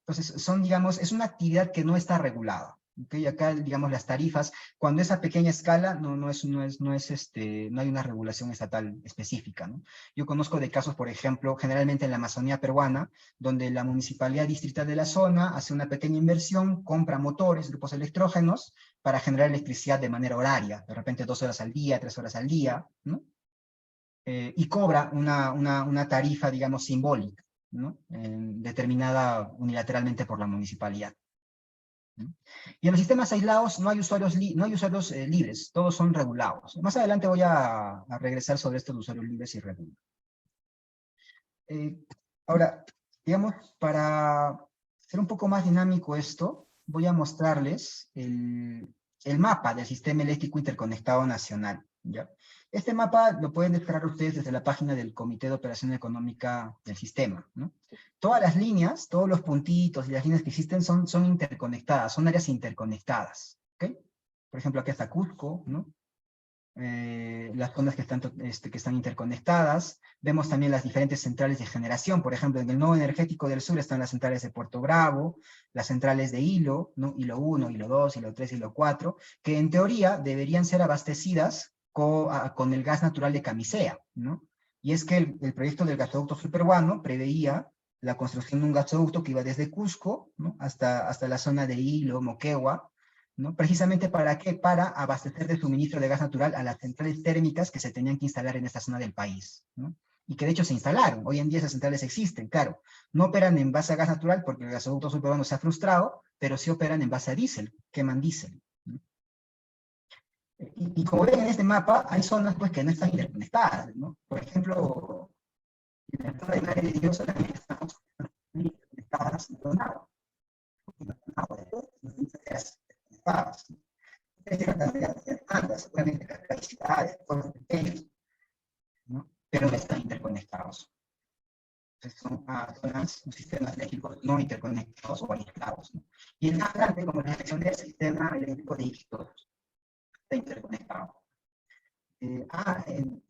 Entonces, digamos, es una actividad que no está regulada. ¿Okay? Acá, digamos, las tarifas, cuando es a pequeña escala, no hay una regulación estatal específica, ¿no? Yo conozco de casos, por ejemplo, generalmente en la Amazonía peruana, donde la municipalidad distrital de la zona hace una pequeña inversión, compra motores, grupos electrógenos, para generar electricidad de manera horaria, de repente 2 horas al día, 3 horas al día, ¿no? Y cobra una tarifa, digamos, simbólica, ¿no? Determinada unilateralmente por la municipalidad. ¿No? Y en los sistemas aislados no hay usuarios, libres, todos son regulados. Más adelante voy a regresar sobre estos usuarios libres y regulados. Ahora, digamos, para hacer un poco más dinámico esto, voy a mostrarles el mapa del Sistema Eléctrico Interconectado Nacional, ¿ya? Este mapa lo pueden descargar ustedes desde la página del Comité de Operación Económica del Sistema, ¿no? Todas las líneas, todos los puntitos y las líneas que existen son interconectadas, son áreas interconectadas, ¿ok? Por ejemplo, aquí está Cusco, ¿no? Las zonas que están interconectadas. Vemos también las diferentes centrales de generación. Por ejemplo, en el nodo energético del sur están las centrales de Puerto Bravo, las centrales de Hilo, ¿no? Hilo 1, Hilo 2, Hilo 3, Hilo 4, que en teoría deberían ser abastecidas con el gas natural de Camisea, ¿no? Y es que el proyecto del gasoducto superperuano preveía la construcción de un gasoducto que iba desde Cusco, ¿no? hasta la zona de Hilo, Moquegua, ¿no? Precisamente ¿para qué? Para abastecer de suministro de gas natural a las centrales térmicas que se tenían que instalar en esta zona del país, ¿no? Y que de hecho se instalaron. Hoy en día esas centrales existen, claro. No operan en base a gas natural porque el gasoducto superperuano se ha frustrado, pero sí operan en base a diésel, queman diésel, ¿no? Y como ven en este mapa, hay zonas pues, que no están interconectadas, ¿no? Por ejemplo, en la zona de Madre de Dios solamente estamos interconectadas con agua. Agua de todo, no conectadas. Es una cantidad de demandas, seguramente capacidades, fuerzas pequeños, ¿no? Pero no están interconectados. Entonces son zonas, sistemas eléctricos no interconectados o aislados, ¿no? Y el más grande, como la sección del sistema eléctrico de Iquitos, está interconectado. En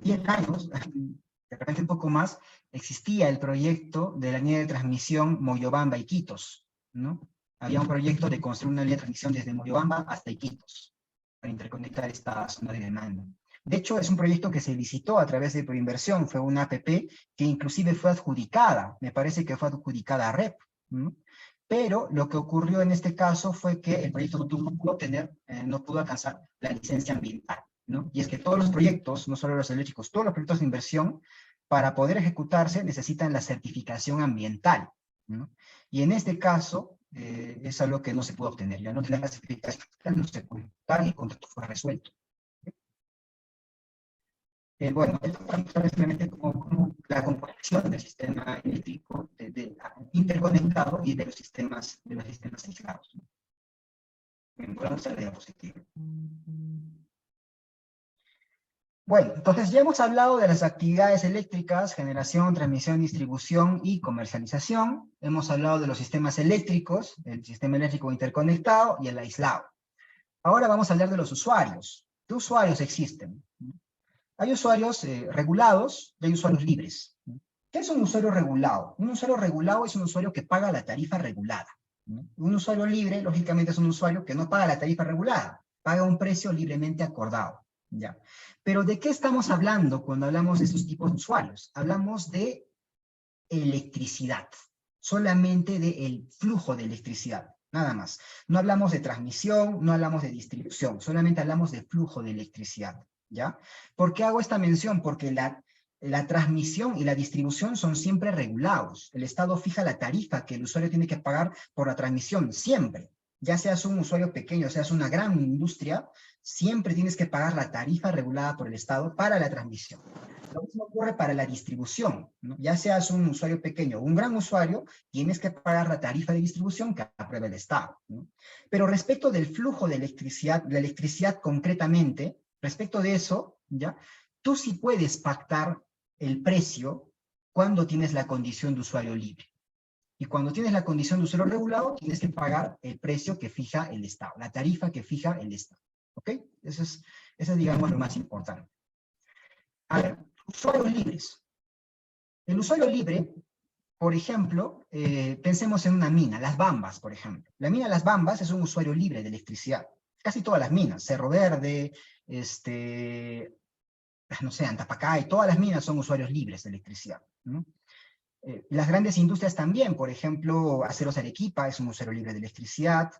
10 años, de repente un poco más, existía el proyecto de la línea de transmisión Moyobamba-Iquitos, ¿no? Había un proyecto de construir una línea de transmisión desde Moyobamba hasta Iquitos, para interconectar esta zona de demanda. De hecho, es un proyecto que se licitó a través de Proinversión, fue una APP que inclusive fue adjudicada, me parece que fue adjudicada a REP, ¿no? Pero lo que ocurrió en este caso fue que el proyecto no pudo alcanzar la licencia ambiental, ¿no? Y es que todos los proyectos, no solo los eléctricos, todos los proyectos de inversión, para poder ejecutarse necesitan la certificación ambiental, ¿no? Y en este caso, es algo que no se pudo obtener, ya no tener la certificación ambiental, no se pudo ejecutar y el contrato fue resuelto. Bueno, esto es simplemente como la composición del sistema eléctrico interconectado y de los sistemas aislados. Vamos a la diapositiva. Bueno, entonces ya hemos hablado de las actividades eléctricas, generación, transmisión, distribución y comercialización. Hemos hablado de los sistemas eléctricos, el sistema eléctrico interconectado y el aislado. Ahora vamos a hablar de los usuarios. ¿Qué usuarios existen? Hay usuarios regulados y hay usuarios libres. ¿Qué es un usuario regulado? Un usuario regulado es un usuario que paga la tarifa regulada. Un usuario libre, lógicamente, es un usuario que no paga la tarifa regulada, paga un precio libremente acordado. ¿Ya? Pero ¿de qué estamos hablando cuando hablamos de estos tipos de usuarios? Hablamos de electricidad, solamente del flujo de electricidad, nada más. No hablamos de transmisión, no hablamos de distribución, solamente hablamos de flujo de electricidad. ¿Ya? ¿Por qué hago esta mención? Porque la transmisión y la distribución son siempre regulados. El Estado fija la tarifa que el usuario tiene que pagar por la transmisión, siempre. ya seas un usuario pequeño, seas una gran industria, siempre tienes que pagar la tarifa regulada por el Estado para la transmisión. Lo mismo ocurre para la distribución, ¿no? Ya seas un usuario pequeño o un gran usuario, tienes que pagar la tarifa de distribución que aprueba el Estado, ¿no? Pero respecto del flujo de la electricidad concretamente, respecto de eso, ¿ya? Tú sí puedes pactar el precio cuando tienes la condición de usuario libre. Y cuando tienes la condición de usuario regulado, tienes que pagar el precio que fija el Estado, la tarifa que fija el Estado. ¿Ok? Eso es, digamos, lo más importante. A ver, usuarios libres. El usuario libre, por ejemplo, pensemos en una mina, Las Bambas, por ejemplo. La mina Las Bambas es un usuario libre de electricidad. Casi todas las minas, Cerro Verde, no sé, Antapacay, todas las minas son usuarios libres de electricidad, ¿no? Las grandes industrias también, por ejemplo, Aceros Arequipa es un usuario libre de electricidad.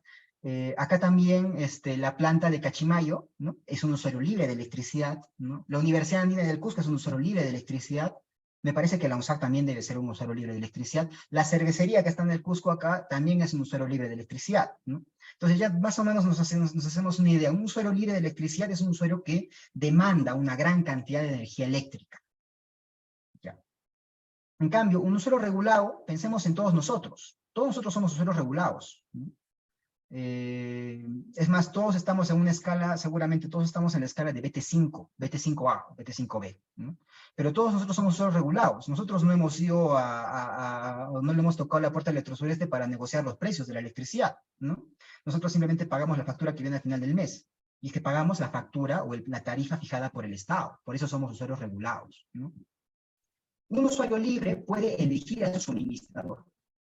Acá también la planta de Cachimayo, ¿no? Es un usuario libre de electricidad, ¿no? La Universidad Andina del Cusco es un usuario libre de electricidad. Me parece que la UNSAC también debe ser un usuario libre de electricidad. La cervecería que está en el Cusco acá también es un usuario libre de electricidad, ¿no? Entonces ya más o menos nos hacemos una idea. Un usuario libre de electricidad es un usuario que demanda una gran cantidad de energía eléctrica. En cambio, un usuario regulado, pensemos en todos nosotros. Todos nosotros somos usuarios regulados, ¿no? Es más, todos estamos en una escala, seguramente todos estamos en la escala de BT5, BT5A, BT5B, ¿no? Pero todos nosotros somos usuarios regulados. Nosotros no hemos ido no le hemos tocado la puerta al Electrosureste para negociar los precios de la electricidad, ¿no? Nosotros simplemente pagamos la factura que viene al final del mes. Y es que pagamos la factura o la tarifa fijada por el Estado. Por eso somos usuarios regulados, ¿no? Un usuario libre puede elegir a su suministrador.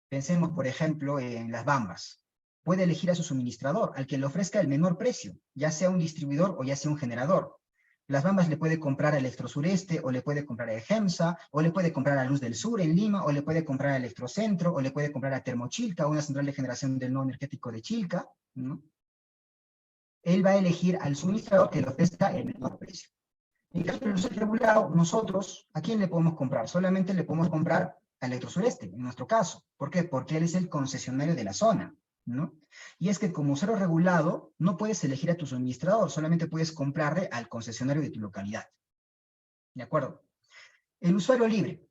Pensemos, por ejemplo, en Las Bambas. Puede elegir a su suministrador, al que le ofrezca el menor precio, ya sea un distribuidor o ya sea un generador. Las Bambas le puede comprar a Electrosureste, o le puede comprar a EGEMSA, o le puede comprar a Luz del Sur en Lima, o le puede comprar a Electrocentro, o le puede comprar a Termochilca, una central de generación del nodo energético de Chilca, ¿no? Él va a elegir al suministrador que le ofrezca el menor precio. En caso de usuario regulado, nosotros, ¿a quién le podemos comprar? Solamente le podemos comprar a Electrosureste, en nuestro caso. ¿Por qué? Porque él es el concesionario de la zona, ¿no? Y es que como usuario regulado, no puedes elegir a tu suministrador, solamente puedes comprarle al concesionario de tu localidad. ¿De acuerdo? El usuario libre,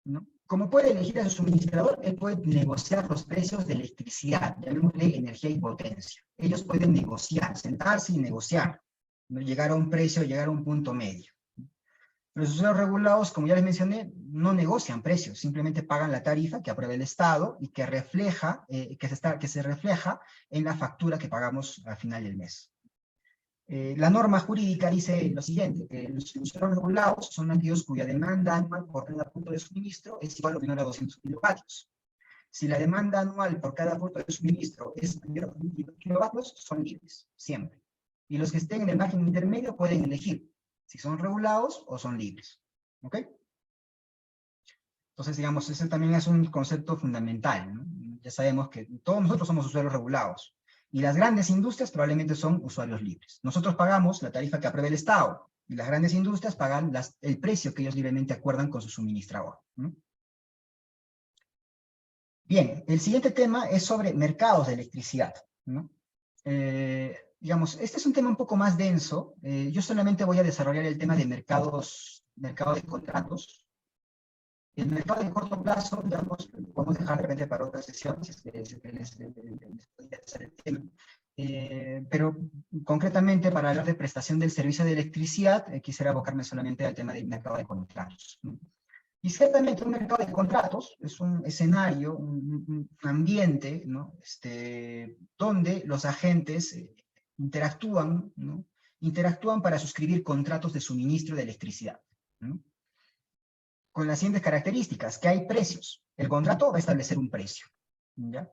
¿no? Como puede elegir a su suministrador, él puede negociar los precios de electricidad, llamémosle energía y potencia. Ellos pueden negociar, sentarse y negociar, ¿no? Llegar a un precio, llegar a un punto medio. Los usuarios regulados, como ya les mencioné, no negocian precios, simplemente pagan la tarifa que aprueba el Estado y que refleja, que se refleja en la factura que pagamos al final del mes. La norma jurídica dice lo siguiente, que los usuarios regulados son aquellos cuya demanda anual por cada punto de suministro es igual o menor a 200 kilovatios. Si la demanda anual por cada punto de suministro es mayor a 22 kilovatios, son libres, siempre. Y los que estén en el margen intermedio pueden elegir si son regulados o son libres. ¿Ok? Entonces, digamos, ese también es un concepto fundamental, ¿no? Ya sabemos que todos nosotros somos usuarios regulados. Y las grandes industrias probablemente son usuarios libres. Nosotros pagamos la tarifa que aprueba el Estado. Y las grandes industrias pagan el precio que ellos libremente acuerdan con su suministrador, ¿no? Bien, el siguiente tema es sobre mercados de electricidad, ¿no? Digamos, este es un tema un poco más denso. Yo solamente voy a desarrollar el tema de mercado de contratos. El mercado de corto plazo, digamos, lo podemos dejar de repente para otra sesión, si es que les podría interesar el tema. Pero concretamente para hablar de prestación del servicio de electricidad, quisiera abocarme solamente al tema del mercado de contratos, ¿no? Y ciertamente un mercado de contratos es un escenario, un ambiente, ¿no? Donde los agentes interactúan, ¿no? Interactúan para suscribir contratos de suministro de electricidad, ¿no? Con las siguientes características, que hay precios. El contrato va a establecer un precio, ¿ya?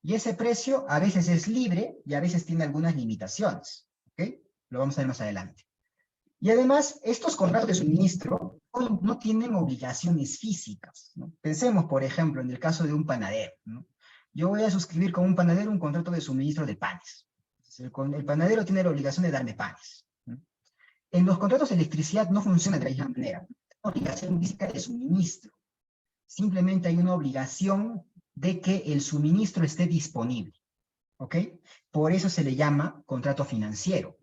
Y ese precio a veces es libre y a veces tiene algunas limitaciones, ¿ok? Lo vamos a ver más adelante. Y además, estos contratos de suministro no tienen obligaciones físicas, ¿no? Pensemos, por ejemplo, en el caso de un panadero, ¿no? Yo voy a suscribir con un panadero un contrato de suministro de panes. El panadero tiene la obligación de darme panes, ¿no? En los contratos de electricidad no funciona de la misma manera. Hay obligación física de suministro. Simplemente hay una obligación de que el suministro esté disponible, ¿ok? Por eso se le llama contrato financiero.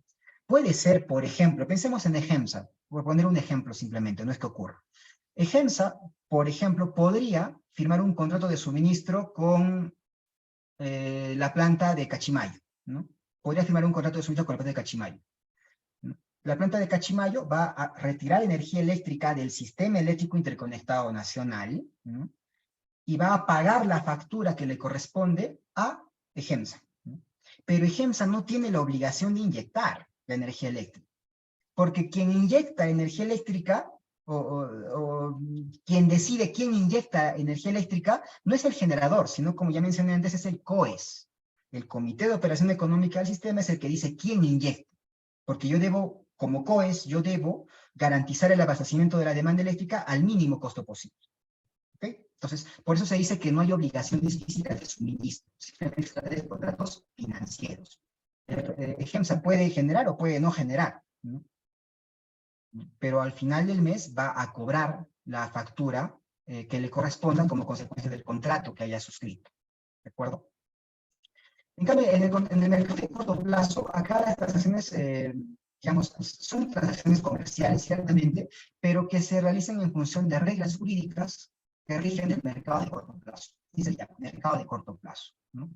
Puede ser, por ejemplo, pensemos en EGEMSA, voy a poner un ejemplo simplemente, no es que ocurra. EGEMSA, por ejemplo, podría firmar un contrato de suministro con la planta de Cachimayo, ¿no? Podría firmar un contrato de suministro con la planta de Cachimayo, ¿no? La planta de Cachimayo va a retirar energía eléctrica del sistema eléctrico interconectado nacional, ¿no? Y va a pagar la factura que le corresponde a EGEMSA, ¿no? Pero EGEMSA no tiene la obligación de inyectar la energía eléctrica, porque quien inyecta energía eléctrica o quien decide quién inyecta energía eléctrica no es el generador, sino, como ya mencioné antes, es el COES. El Comité de Operación Económica del Sistema es el que dice quién inyecta, porque yo debo, como COES, yo debo garantizar el abastecimiento de la demanda eléctrica al mínimo costo posible. ¿Okay? Entonces, por eso se dice que no hay obligación explícita de suministro, simplemente se trata de contratos financieros. EGEMSA puede generar o puede no generar, ¿no? Pero al final del mes va a cobrar la factura que le corresponda como consecuencia del contrato que haya suscrito. ¿De acuerdo? En cambio, en el mercado de corto plazo, acá las transacciones, digamos, son transacciones comerciales, ciertamente, pero que se realizan en función de reglas jurídicas que rigen el mercado de corto plazo. Y se llama mercado de corto plazo, ¿no?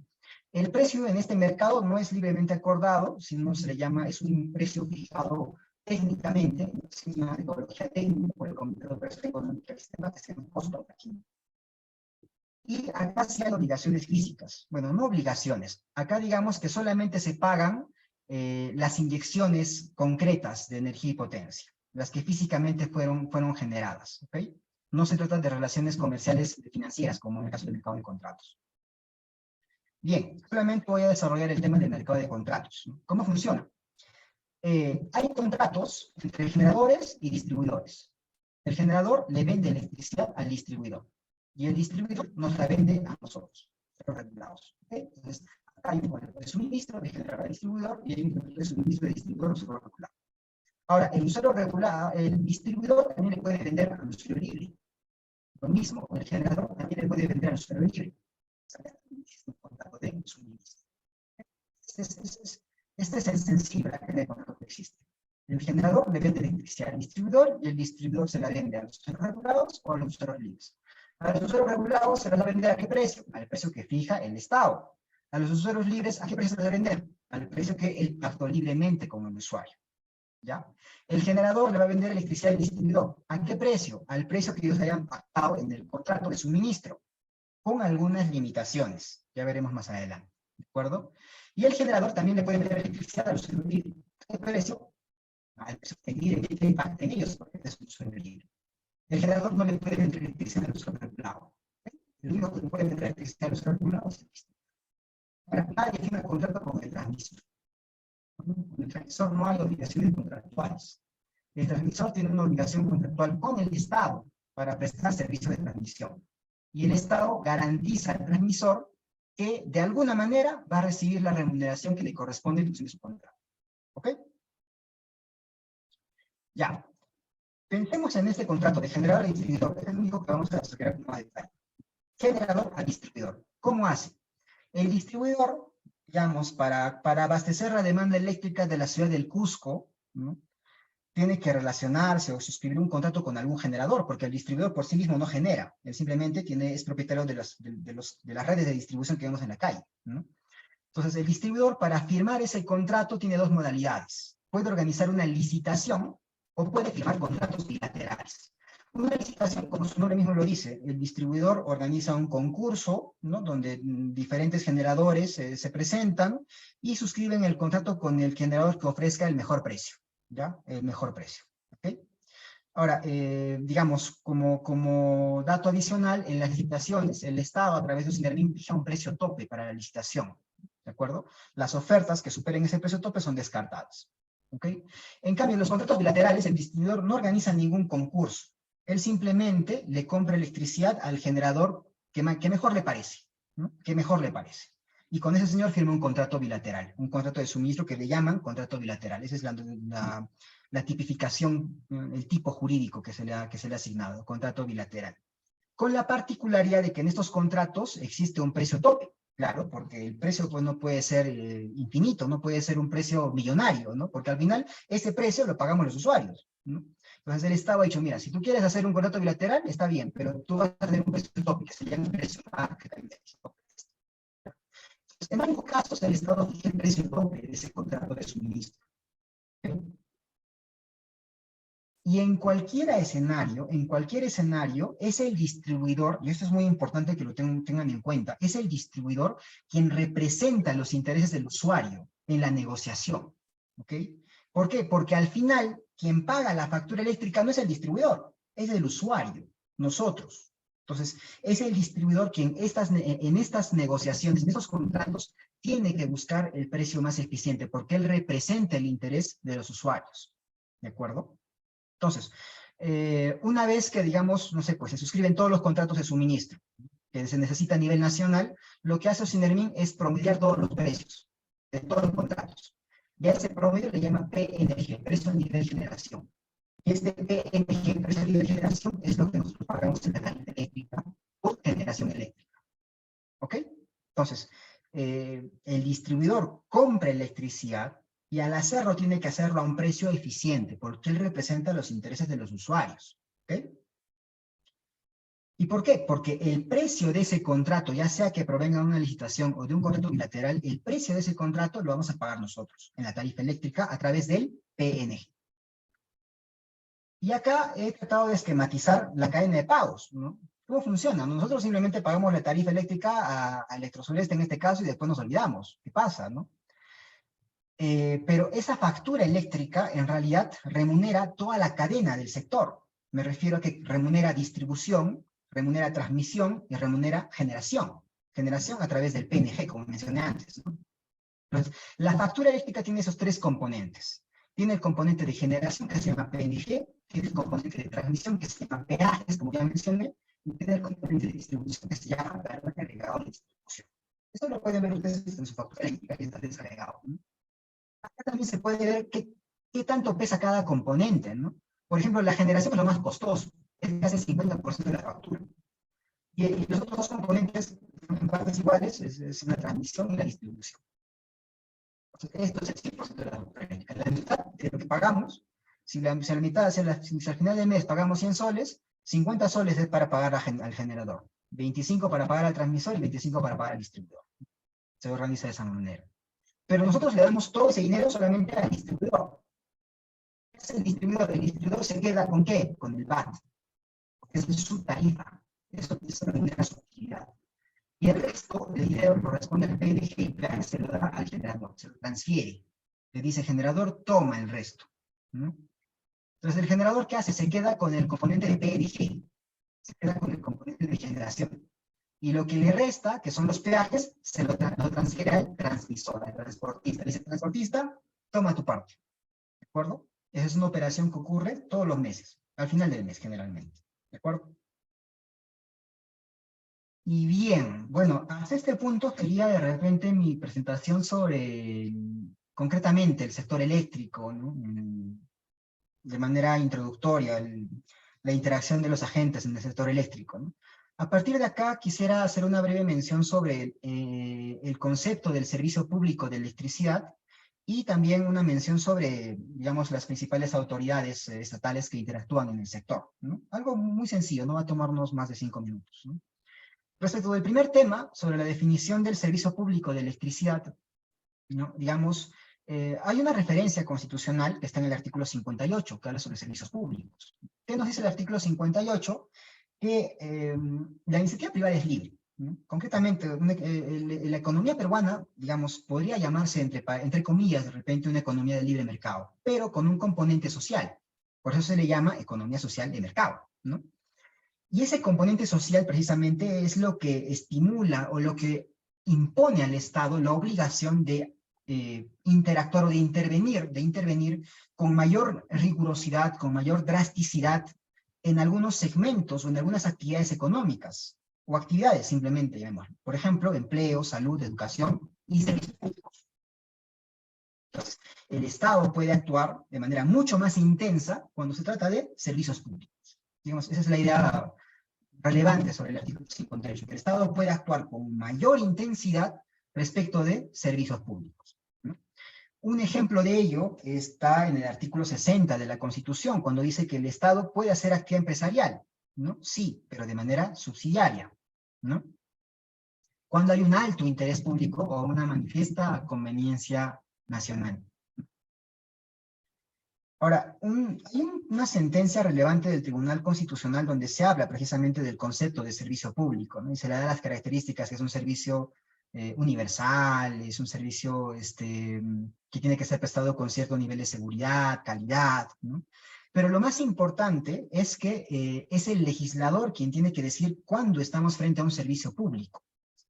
El precio en este mercado no es libremente acordado, sino se le llama, es un precio fijado técnicamente, se llama metodología técnica por el Comité de Operación Económica del Sistema, que se llama costo aquí. Y acá sí hay obligaciones físicas. Bueno, no obligaciones. Acá digamos que solamente se pagan las inyecciones concretas de energía y potencia, las que físicamente fueron generadas, ¿ok? No se trata de relaciones comerciales financieras, como en el caso del mercado de contratos. Bien, solamente voy a desarrollar el tema del mercado de contratos, ¿no? ¿Cómo funciona? Hay contratos entre generadores y distribuidores. El generador le vende electricidad al distribuidor y el distribuidor nos la vende a nosotros, los regulados. ¿Okay? Entonces, acá hay un contrato de suministro de generador al distribuidor y hay un contrato de suministro de distribuidor al usuario regulado. Ahora, el usuario regulado, el distribuidor también le puede vender al usuario libre. Lo mismo, el generador también le puede vender al usuario libre. Es un contrato de suministro. Este es el sensible a que contrato que existe. El generador le vende electricidad al distribuidor y el distribuidor se la vende a los usuarios regulados o a los usuarios libres. A los usuarios regulados se la va a vender ¿a qué precio? Al precio que fija el Estado. A los usuarios libres, ¿a qué precio se la va a vender? Al precio que él pactó libremente con el usuario. ¿Ya? El generador le va a vender electricidad al distribuidor. ¿A qué precio? Al precio que ellos hayan pactado en el contrato de suministro, con algunas limitaciones. Ya veremos más adelante. ¿De acuerdo? Y el generador también le puede vender electricidad a los usuarios libres. ¿A qué precio? Al precio que libremente pacten ellos, porque es un usuario libre. El generador no le puede vender electricidad al usuario regulado. El único que puede vender electricidad al usuario regulado es el distribuidor. Ahora, nadie firma contrato con el transmisor. Con el transmisor no hay obligaciones contractuales. El transmisor tiene una obligación contractual con el Estado para prestar servicio de transmisión. Y el Estado garantiza al transmisor que de alguna manera va a recibir la remuneración que le corresponde en su contrato. ¿Ok? Ya. Pensemos en este contrato de generador a distribuidor. Es el único que vamos a desarrollar con más detalle. Generador a distribuidor. ¿Cómo hace? El distribuidor, digamos, para abastecer la demanda eléctrica de la ciudad del Cusco, ¿no? Tiene que relacionarse o suscribir un contrato con algún generador, porque el distribuidor por sí mismo no genera, él simplemente es propietario de las redes de distribución que vemos en la calle, ¿no? Entonces, el distribuidor, para firmar ese contrato, tiene dos modalidades. Puede organizar una licitación o puede firmar contratos bilaterales. Una licitación, como su nombre mismo lo dice, el distribuidor organiza un concurso, ¿no? Donde diferentes generadores se presentan y suscriben el contrato con el generador que ofrezca el mejor precio. ¿Ya? El mejor precio. ¿Okay? Ahora, digamos, como dato adicional, en las licitaciones, el Estado, a través de un SINERMIN, fija un precio tope para la licitación. ¿De acuerdo? Las ofertas que superen ese precio tope son descartadas. ¿Ok? En cambio, en los contratos bilaterales, el distribuidor no organiza ningún concurso. Él simplemente le compra electricidad al generador que mejor le parece. ¿No? Que mejor le parece. Y con ese señor firma un contrato bilateral, un contrato de suministro que le llaman contrato bilateral. Esa es la tipificación, el tipo jurídico que se le ha asignado, contrato bilateral. Con la particularidad de que en estos contratos existe un precio tope. Claro, porque el precio pues, no puede ser infinito, no puede ser un precio millonario, ¿no? Porque al final ese precio lo pagamos los usuarios, ¿no? Entonces el Estado ha dicho, mira, si tú quieres hacer un contrato bilateral, está bien, pero tú vas a tener un precio tope, que se llama precio market. En algunos casos el Estado fija el precio tope de ese contrato de suministro. ¿Okay? Y en cualquier escenario, es el distribuidor, y esto es muy importante que lo tengan en cuenta, es el distribuidor quien representa los intereses del usuario en la negociación. ¿Ok? ¿Por qué? Porque al final, quien paga la factura eléctrica no es el distribuidor, es el usuario, nosotros. Entonces, es el distribuidor quien en estas negociaciones, en estos contratos, tiene que buscar el precio más eficiente, porque él representa el interés de los usuarios. ¿De acuerdo? Entonces, una vez que, digamos, no sé, pues se suscriben todos los contratos de suministro que se necesita a nivel nacional, lo que hace Ocinermin es promediar todos los precios de todos los contratos. Y a ese promedio le llama PNG, precio a nivel generación. Y este PNG, precio a nivel generación, es lo que nosotros pagamos en la tarifa eléctrica por generación eléctrica. ¿Ok? Entonces, el distribuidor compra electricidad y al hacerlo tiene que hacerlo a un precio eficiente, porque él representa los intereses de los usuarios. ¿Ok? ¿Y por qué? Porque el precio de ese contrato, ya sea que provenga de una licitación o de un contrato bilateral, el precio de ese contrato lo vamos a pagar nosotros en la tarifa eléctrica a través del PNG. Y acá he tratado de esquematizar la cadena de pagos, ¿no? ¿Cómo funciona? Nosotros simplemente pagamos la tarifa eléctrica a Electrosoleste en este caso y después nos olvidamos. ¿Qué pasa, no? Pero esa factura eléctrica en realidad remunera toda la cadena del sector. Me refiero a que remunera distribución, remunera transmisión y remunera generación. Generación a través del PNG, como mencioné antes, ¿no? Entonces, la factura eléctrica tiene esos tres componentes. Tiene el componente de generación, que se llama PNG, tiene el componente de transmisión, que se llama peajes, como ya mencioné, y tiene el componente de distribución, que se llama valor agregado de distribución. Esto lo pueden ver ustedes en su factura eléctrica, que está desagregado, ¿no? Acá también se puede ver qué tanto pesa cada componente, ¿no? Por ejemplo, la generación es lo más costoso, es casi el 50% de la factura. Y los otros dos componentes, en partes iguales, es la transmisión y la distribución. Entonces, esto es el 100% de la factura eléctrica. La mitad de lo que pagamos, si al final del mes pagamos 100 soles, 50 soles es para pagar al generador, 25 para pagar al transmisor y 25 para pagar al distribuidor. Se organiza de esa manera. Pero nosotros le damos todo ese dinero solamente al distribuidor. Es el distribuidor se queda ¿con qué? Con el VAT. Porque esa es su tarifa. Eso remunera su actividad. Y el resto del dinero corresponde al PNG y se lo da al generador, se lo transfiere. Le dice generador, toma el resto. ¿No? Entonces el generador, ¿qué hace? Se queda con el componente de PNG. Se queda con el componente de generación. Y lo que le resta, que son los peajes, se lo transfiere al transmisor, al transportista. Le dice, transportista, toma tu parte. ¿De acuerdo? Esa es una operación que ocurre todos los meses, al final del mes generalmente. ¿De acuerdo? Y bien, bueno, hasta este punto quería de repente mi presentación sobre, concretamente, el sector eléctrico, ¿no? De manera introductoria, la interacción de los agentes en el sector eléctrico, ¿no? A partir de acá quisiera hacer una breve mención sobre el concepto del servicio público de electricidad y también una mención sobre, digamos, las principales autoridades estatales que interactúan en el sector, ¿no? Algo muy sencillo, no va a tomarnos más de 5 minutos, ¿no? Respecto del primer tema, sobre la definición del servicio público de electricidad, ¿no? Digamos, hay una referencia constitucional que está en el artículo 58, que habla sobre servicios públicos. ¿Qué nos dice el artículo 58? Que la iniciativa privada es libre, ¿no? Concretamente, la economía peruana, digamos, podría llamarse, entre comillas, de repente, una economía de libre mercado, pero con un componente social. Por eso se le llama economía social de mercado, ¿no? Y ese componente social precisamente es lo que estimula o lo que impone al Estado la obligación de interactuar o de intervenir con mayor rigurosidad, con mayor drasticidad en algunos segmentos o en algunas actividades económicas o actividades simplemente, llamémoslo. Por ejemplo, empleo, salud, educación y servicios públicos. Entonces, el Estado puede actuar de manera mucho más intensa cuando se trata de servicios públicos. Digamos, esa es la idea relevante sobre el artículo 58, que el Estado puede actuar con mayor intensidad respecto de servicios públicos, ¿no? Un ejemplo de ello está en el artículo 60 de la Constitución, cuando dice que el Estado puede hacer actividad empresarial, ¿no? Sí, pero de manera subsidiaria, ¿no? Cuando hay un alto interés público o una manifiesta conveniencia nacional. Ahora, hay una sentencia relevante del Tribunal Constitucional donde se habla precisamente del concepto de servicio público, ¿no? Y se le da las características que es un servicio universal, es un servicio que tiene que ser prestado con cierto nivel de seguridad, calidad, ¿no? Pero lo más importante es que es el legislador quien tiene que decir cuándo estamos frente a un servicio público.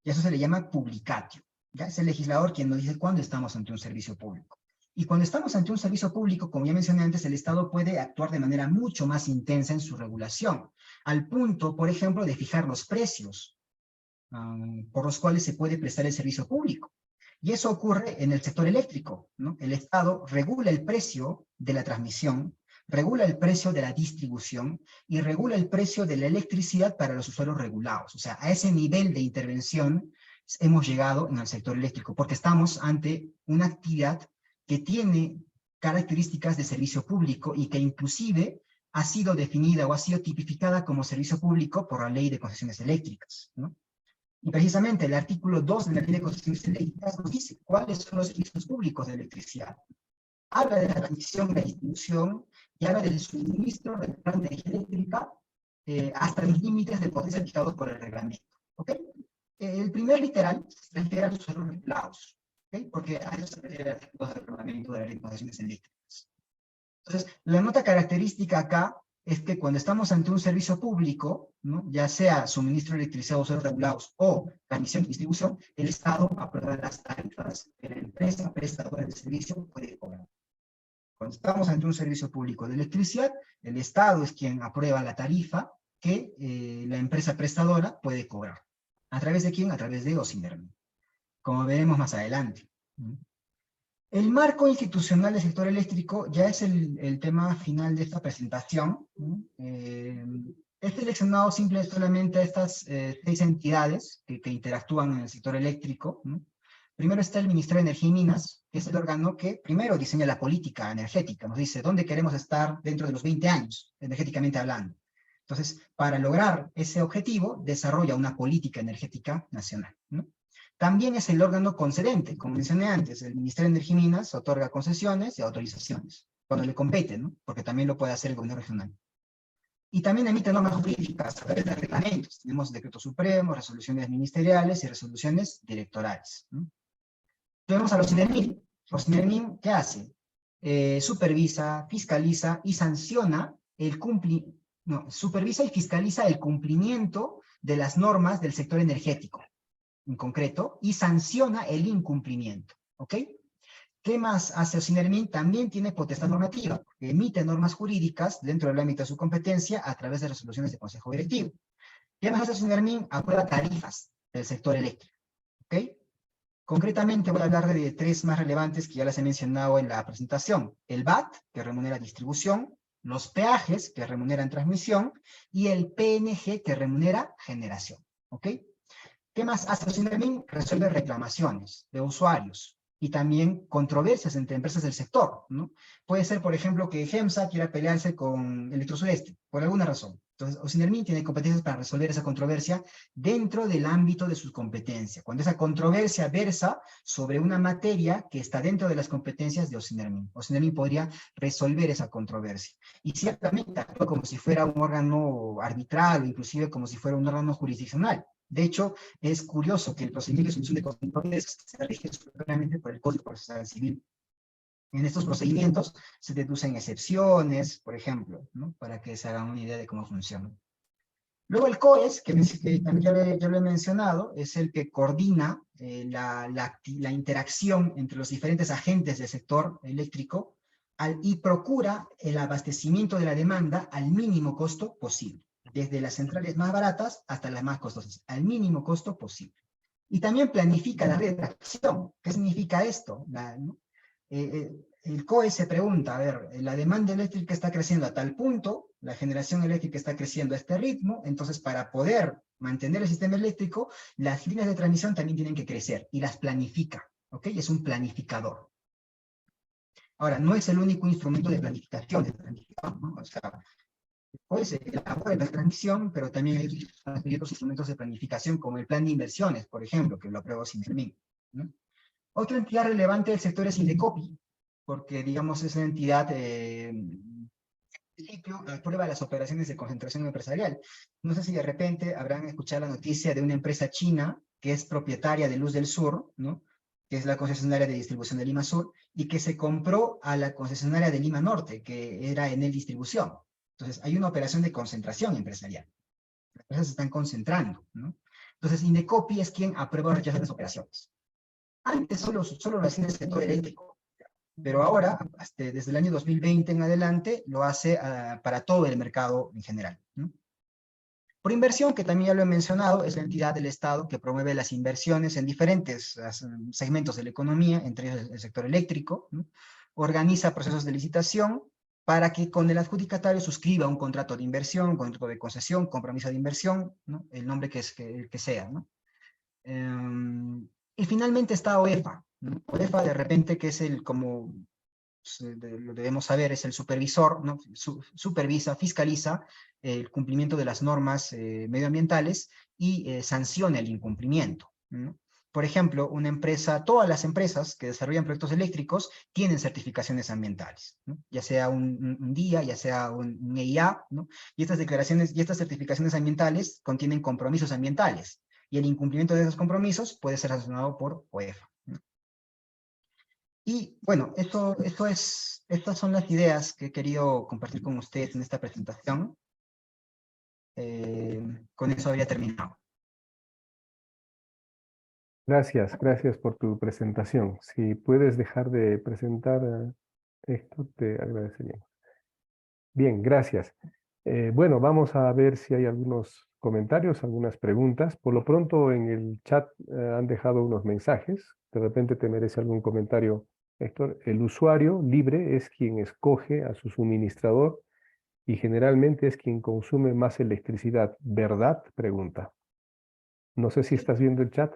Y eso se le llama publicatio. ¿Ya? Es el legislador quien nos dice cuándo estamos ante un servicio público. Y cuando estamos ante un servicio público, como ya mencioné antes, el Estado puede actuar de manera mucho más intensa en su regulación, al punto, por ejemplo, de fijar los precios por los cuales se puede prestar el servicio público. Y eso ocurre en el sector eléctrico, ¿no? El Estado regula el precio de la transmisión, regula el precio de la distribución y regula el precio de la electricidad para los usuarios regulados. O sea, a ese nivel de intervención hemos llegado en el sector eléctrico, porque estamos ante una actividad que tiene características de servicio público y que inclusive ha sido definida o ha sido tipificada como servicio público por la Ley de Concesiones Eléctricas, ¿no? Y precisamente el artículo 2 de la Ley de Concesiones Eléctricas nos dice cuáles son los servicios públicos de electricidad. Habla de la transmisión y la distribución y habla del suministro del plan de energía eléctrica hasta los límites de potencia fijados por el reglamento. ¿Ok? El primer literal se refiere a los usuarios regulados, ¿okay? Porque a eso se refiere el artículo del reglamento de la Ley de Concesiones Eléctricas. Entonces, la nota característica acá es que cuando estamos ante un servicio público, ¿no? Ya sea suministro de electricidad a usuarios regulados o transmisión y distribución, el Estado aprueba las tarifas que la empresa prestadora del servicio puede cobrar. Cuando estamos ante un servicio público de electricidad, el Estado es quien aprueba la tarifa que la empresa prestadora puede cobrar. ¿A través de quién? A través de OSINERMI, como veremos más adelante. El marco institucional del sector eléctrico ya es el tema final de esta presentación. He seleccionado solamente a estas 6 entidades que interactúan en el sector eléctrico, ¿no? Primero está el Ministerio de Energía y Minas, que es el órgano que primero diseña la política energética, nos dice dónde queremos estar dentro de los 20 años, energéticamente hablando. Entonces, para lograr ese objetivo, desarrolla una política energética nacional, ¿no? También es el órgano concedente, como mencioné antes, el Ministerio de Energía y Minas otorga concesiones y autorizaciones, cuando le compete, ¿no? Porque también lo puede hacer el gobierno regional. Y también emite normas jurídicas a través de reglamentos. Tenemos decretos supremos, resoluciones ministeriales y resoluciones directorales, ¿no? Tenemos a los OSINERMIN. OSINERMIN, ¿qué hace? Supervisa, fiscaliza y sanciona supervisa y fiscaliza el cumplimiento de las normas del sector energético, en concreto, y sanciona el incumplimiento, ¿ok? ¿Qué más hace OSINERMIN? También tiene potestad normativa, que emite normas jurídicas dentro del ámbito de su competencia a través de resoluciones de consejo directivo. ¿Qué más hace OSINERMIN? Aprueba tarifas del sector eléctrico, ¿ok? Concretamente voy a hablar de 3 más relevantes que ya las he mencionado en la presentación. El VAT, que remunera distribución, los peajes, que remuneran transmisión, y el PNG, que remunera generación, ¿ok? ¿Qué más hace OSINERMIN? Resuelve reclamaciones de usuarios y también controversias entre empresas del sector, ¿no? Puede ser, por ejemplo, que GEMSA quiera pelearse con Electrosureste, por alguna razón. Entonces, OSINERMIN tiene competencias para resolver esa controversia dentro del ámbito de su competencia. Cuando esa controversia versa sobre una materia que está dentro de las competencias de OSINERMIN, OSINERMIN podría resolver esa controversia. Y ciertamente actúa como si fuera un órgano arbitral o inclusive como si fuera un órgano jurisdiccional. De hecho, es curioso que el procedimiento de solución de controversias se rige solamente por el Código Procesal Civil. En estos procedimientos se deducen excepciones, por ejemplo, ¿no? Para que se hagan una idea de cómo funciona. Luego el COES, que también ya lo he mencionado, es el que coordina la interacción entre los diferentes agentes del sector eléctrico y procura el abastecimiento de la demanda al mínimo costo posible, desde las centrales más baratas hasta las más costosas, al mínimo costo posible. Y también planifica la red de acción. ¿Qué significa esto? El COE se pregunta, a ver, la demanda eléctrica está creciendo a tal punto, la generación eléctrica está creciendo a este ritmo, entonces para poder mantener el sistema eléctrico, las líneas de transmisión también tienen que crecer y las planifica, ¿ok? Es un planificador. Ahora, no es el único instrumento de planificación, ¿no? O sea, pues elabora la transmisión, pero también hay otros instrumentos de planificación, como el plan de inversiones, por ejemplo, que lo aprobó Sinermin, ¿no? Otra entidad relevante del sector es Indecopi, porque, digamos, es una entidad principio aprueba las operaciones de concentración empresarial. No sé si de repente habrán escuchado la noticia de una empresa china que es propietaria de Luz del Sur, ¿no? Que es la concesionaria de distribución de Lima Sur, y que se compró a la concesionaria de Lima Norte, que era Enel Distribución. Entonces, hay una operación de concentración empresarial. Las empresas se están concentrando, ¿no? Entonces, Indecopi es quien aprueba o rechaza las operaciones. Antes solo lo hacía el sector eléctrico, pero ahora, desde el año 2020 en adelante, lo hace para todo el mercado en general, ¿no? Por inversión, que también ya lo he mencionado, es la entidad del Estado que promueve las inversiones en diferentes segmentos de la economía, entre ellos el sector eléctrico, ¿no? Organiza procesos de licitación para que con el adjudicatario suscriba un contrato de inversión, un contrato de concesión, compromiso de inversión, ¿no? El nombre que sea, ¿no? Y finalmente está OEFA, ¿no? OEFA de repente que es como lo debemos saber, es el supervisor, ¿no? Supervisa, fiscaliza el cumplimiento de las normas medioambientales y sanciona el incumplimiento, ¿no? Por ejemplo, todas las empresas que desarrollan proyectos eléctricos tienen certificaciones ambientales, ¿no? Ya sea un DIA, ya sea un EIA, ¿no? Y estas declaraciones y estas certificaciones ambientales contienen compromisos ambientales, y el incumplimiento de esos compromisos puede ser sancionado por OEFA, ¿no? Y bueno, estas son las ideas que he querido compartir con ustedes en esta presentación. Con eso habría terminado. Gracias por tu presentación. Si puedes dejar de presentar esto, te agradecería. Bien, gracias. Bueno, vamos a ver si hay algunos comentarios, algunas preguntas. Por lo pronto en el chat han dejado unos mensajes. De repente te merece algún comentario, Héctor. El usuario libre es quien escoge a su suministrador y generalmente es quien consume más electricidad. ¿Verdad? Pregunta. No sé si estás viendo el chat.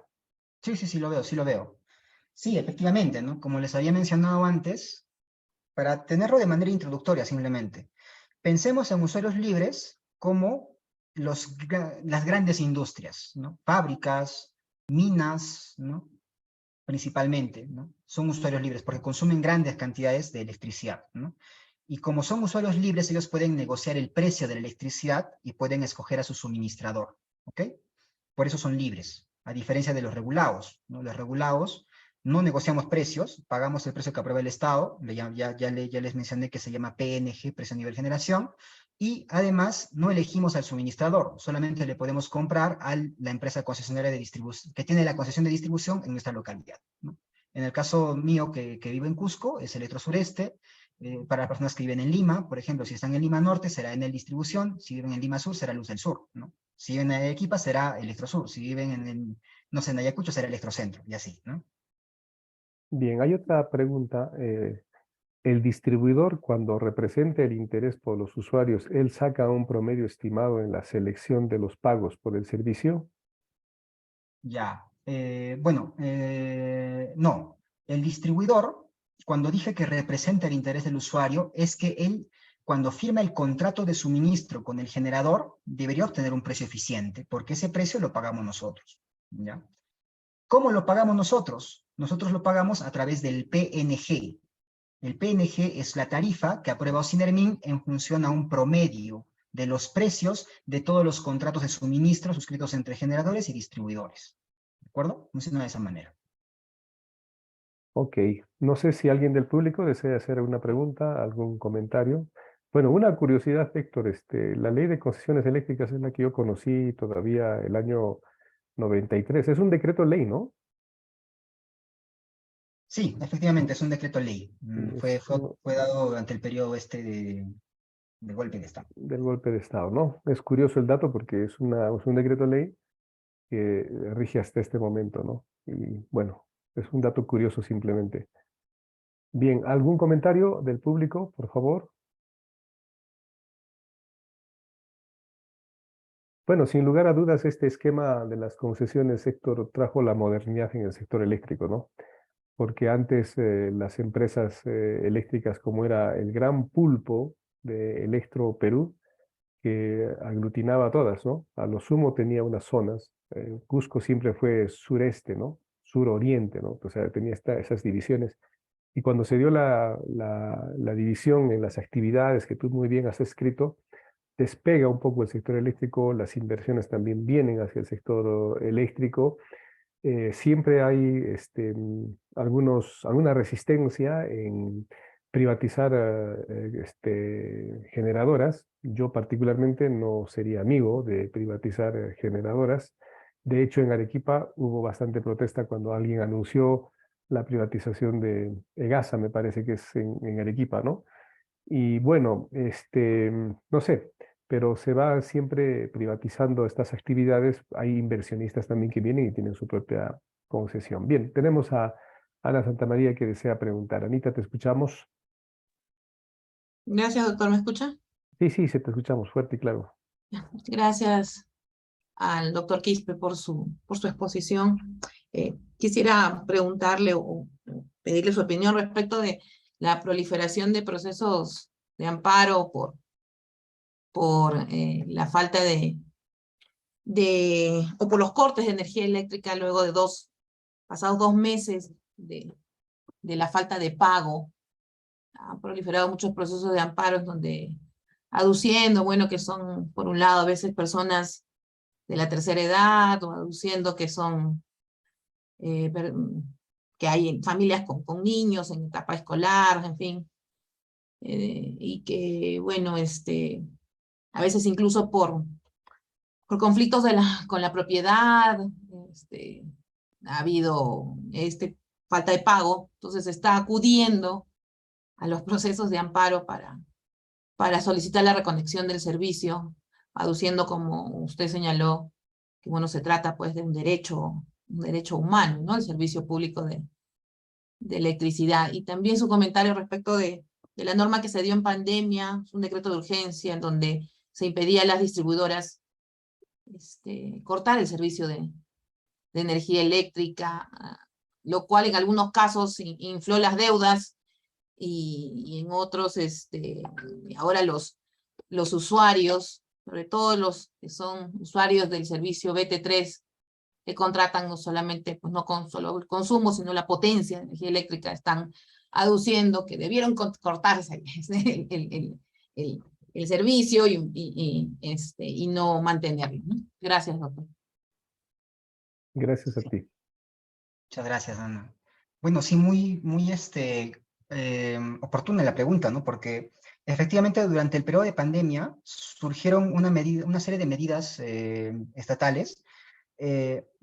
Sí, sí, sí, lo veo, sí lo veo. Sí, efectivamente, ¿no? Como les había mencionado antes, para tenerlo de manera introductoria simplemente, pensemos en usuarios libres como las grandes industrias, ¿no? Fábricas, minas, ¿no? Principalmente, ¿no? Son usuarios libres porque consumen grandes cantidades de electricidad, ¿no? Y como son usuarios libres, ellos pueden negociar el precio de la electricidad y pueden escoger a su suministrador, ¿ok? Por eso son libres, a diferencia de los regulados, ¿no? Los regulados no negociamos precios, pagamos el precio que aprueba el Estado, ya les mencioné que se llama PNG, precio a nivel generación, y además no elegimos al suministrador, solamente le podemos comprar a la empresa concesionaria de distribución, que tiene la concesión de distribución en nuestra localidad, ¿no? En el caso mío, que vivo en Cusco, es Electrosureste. Para las personas que viven en Lima, por ejemplo, si están en Lima Norte, será Enel Distribución; si viven en Lima Sur, será Luz del Sur, ¿no? Si viven en Arequipa, será Electrosur; si viven no sé, en Ayacucho, será Electrocentro, y así, ¿no? Bien, hay otra pregunta. El distribuidor, cuando representa el interés por los usuarios, ¿él saca un promedio estimado en la selección de los pagos por el servicio? Ya, bueno, no. El distribuidor, cuando dije que representa el interés del usuario, es que él, cuando firma el contrato de suministro con el generador, debería obtener un precio eficiente, porque ese precio lo pagamos nosotros, ¿ya? ¿Cómo lo pagamos nosotros? Nosotros lo pagamos a través del PNG. El PNG es la tarifa que aprueba Ocinermin en función a un promedio de los precios de todos los contratos de suministro suscritos entre generadores y distribuidores. ¿De acuerdo? Funciona de esa manera. Ok, no sé si alguien del público desea hacer una pregunta, algún comentario. Bueno, una curiosidad, Héctor, la ley de concesiones eléctricas es la que yo conocí todavía el año 93. Es un decreto ley, ¿no? Sí, efectivamente, es un decreto ley. Es Fue dado durante el periodo de golpe de Estado. del golpe de Estado, ¿no? Es curioso el dato porque es un decreto ley que rige hasta este momento, ¿no? Y bueno, es un dato curioso simplemente. Bien, ¿algún comentario del público, por favor? Bueno, sin lugar a dudas, este esquema de las concesiones, Héctor, trajo la modernidad en el sector eléctrico, ¿no? Porque antes las empresas eléctricas, como era el gran pulpo de Electro Perú, que aglutinaba a todas, ¿no? A lo sumo tenía unas zonas. Cusco siempre fue sureste, ¿no? Suroriente, ¿no? O sea, tenía esas divisiones. Y cuando se dio la división en las actividades que tú muy bien has escrito, despega un poco el sector eléctrico, las inversiones también vienen hacia el sector eléctrico. Siempre hay alguna resistencia en privatizar generadoras. Yo particularmente no sería amigo de privatizar generadoras. De hecho, en Arequipa hubo bastante protesta cuando alguien anunció la privatización de EGASA, me parece que es en Arequipa, ¿no? Y bueno, no sé, pero se va siempre privatizando estas actividades. Hay inversionistas también que vienen y tienen su propia concesión. Bien, tenemos a Ana Santamaría que desea preguntar. Anita, te escuchamos. Gracias, doctor. ¿Me escucha? Sí, sí, se te escuchamos fuerte y claro. Gracias al doctor Quispe por su exposición. Quisiera preguntarle o pedirle su opinión respecto de la proliferación de procesos de amparo por la falta o por los cortes de energía eléctrica luego de pasados 2 meses de la falta de pago. Han proliferado muchos procesos de amparo en donde aduciendo, bueno, que son, por un lado, a veces personas de la tercera edad, o aduciendo que son, que hay familias con niños en etapa escolar, en fin, y que, bueno, a veces incluso por conflictos con la propiedad, ha habido falta de pago, entonces se está acudiendo a los procesos de amparo para solicitar la reconexión del servicio, aduciendo, como usted señaló, que bueno, se trata pues de un derecho humano, ¿no? El servicio público de electricidad. Y también su comentario respecto de la norma que se dio en pandemia, un decreto de urgencia en donde se impedía a las distribuidoras cortar el servicio de energía eléctrica, lo cual en algunos casos infló las deudas y en otros, ahora los usuarios, sobre todo los que son usuarios del servicio BT3, que contratan no solamente, pues no con solo el consumo, sino la potencia de energía eléctrica, están aduciendo que debieron cortarse el servicio y no mantenerlo, ¿no? Gracias, doctor. Gracias a Sí, ti. muchas gracias, Ana. Bueno, sí, muy oportuna la pregunta, ¿no? Porque efectivamente durante el periodo de pandemia surgieron una serie de medidas estatales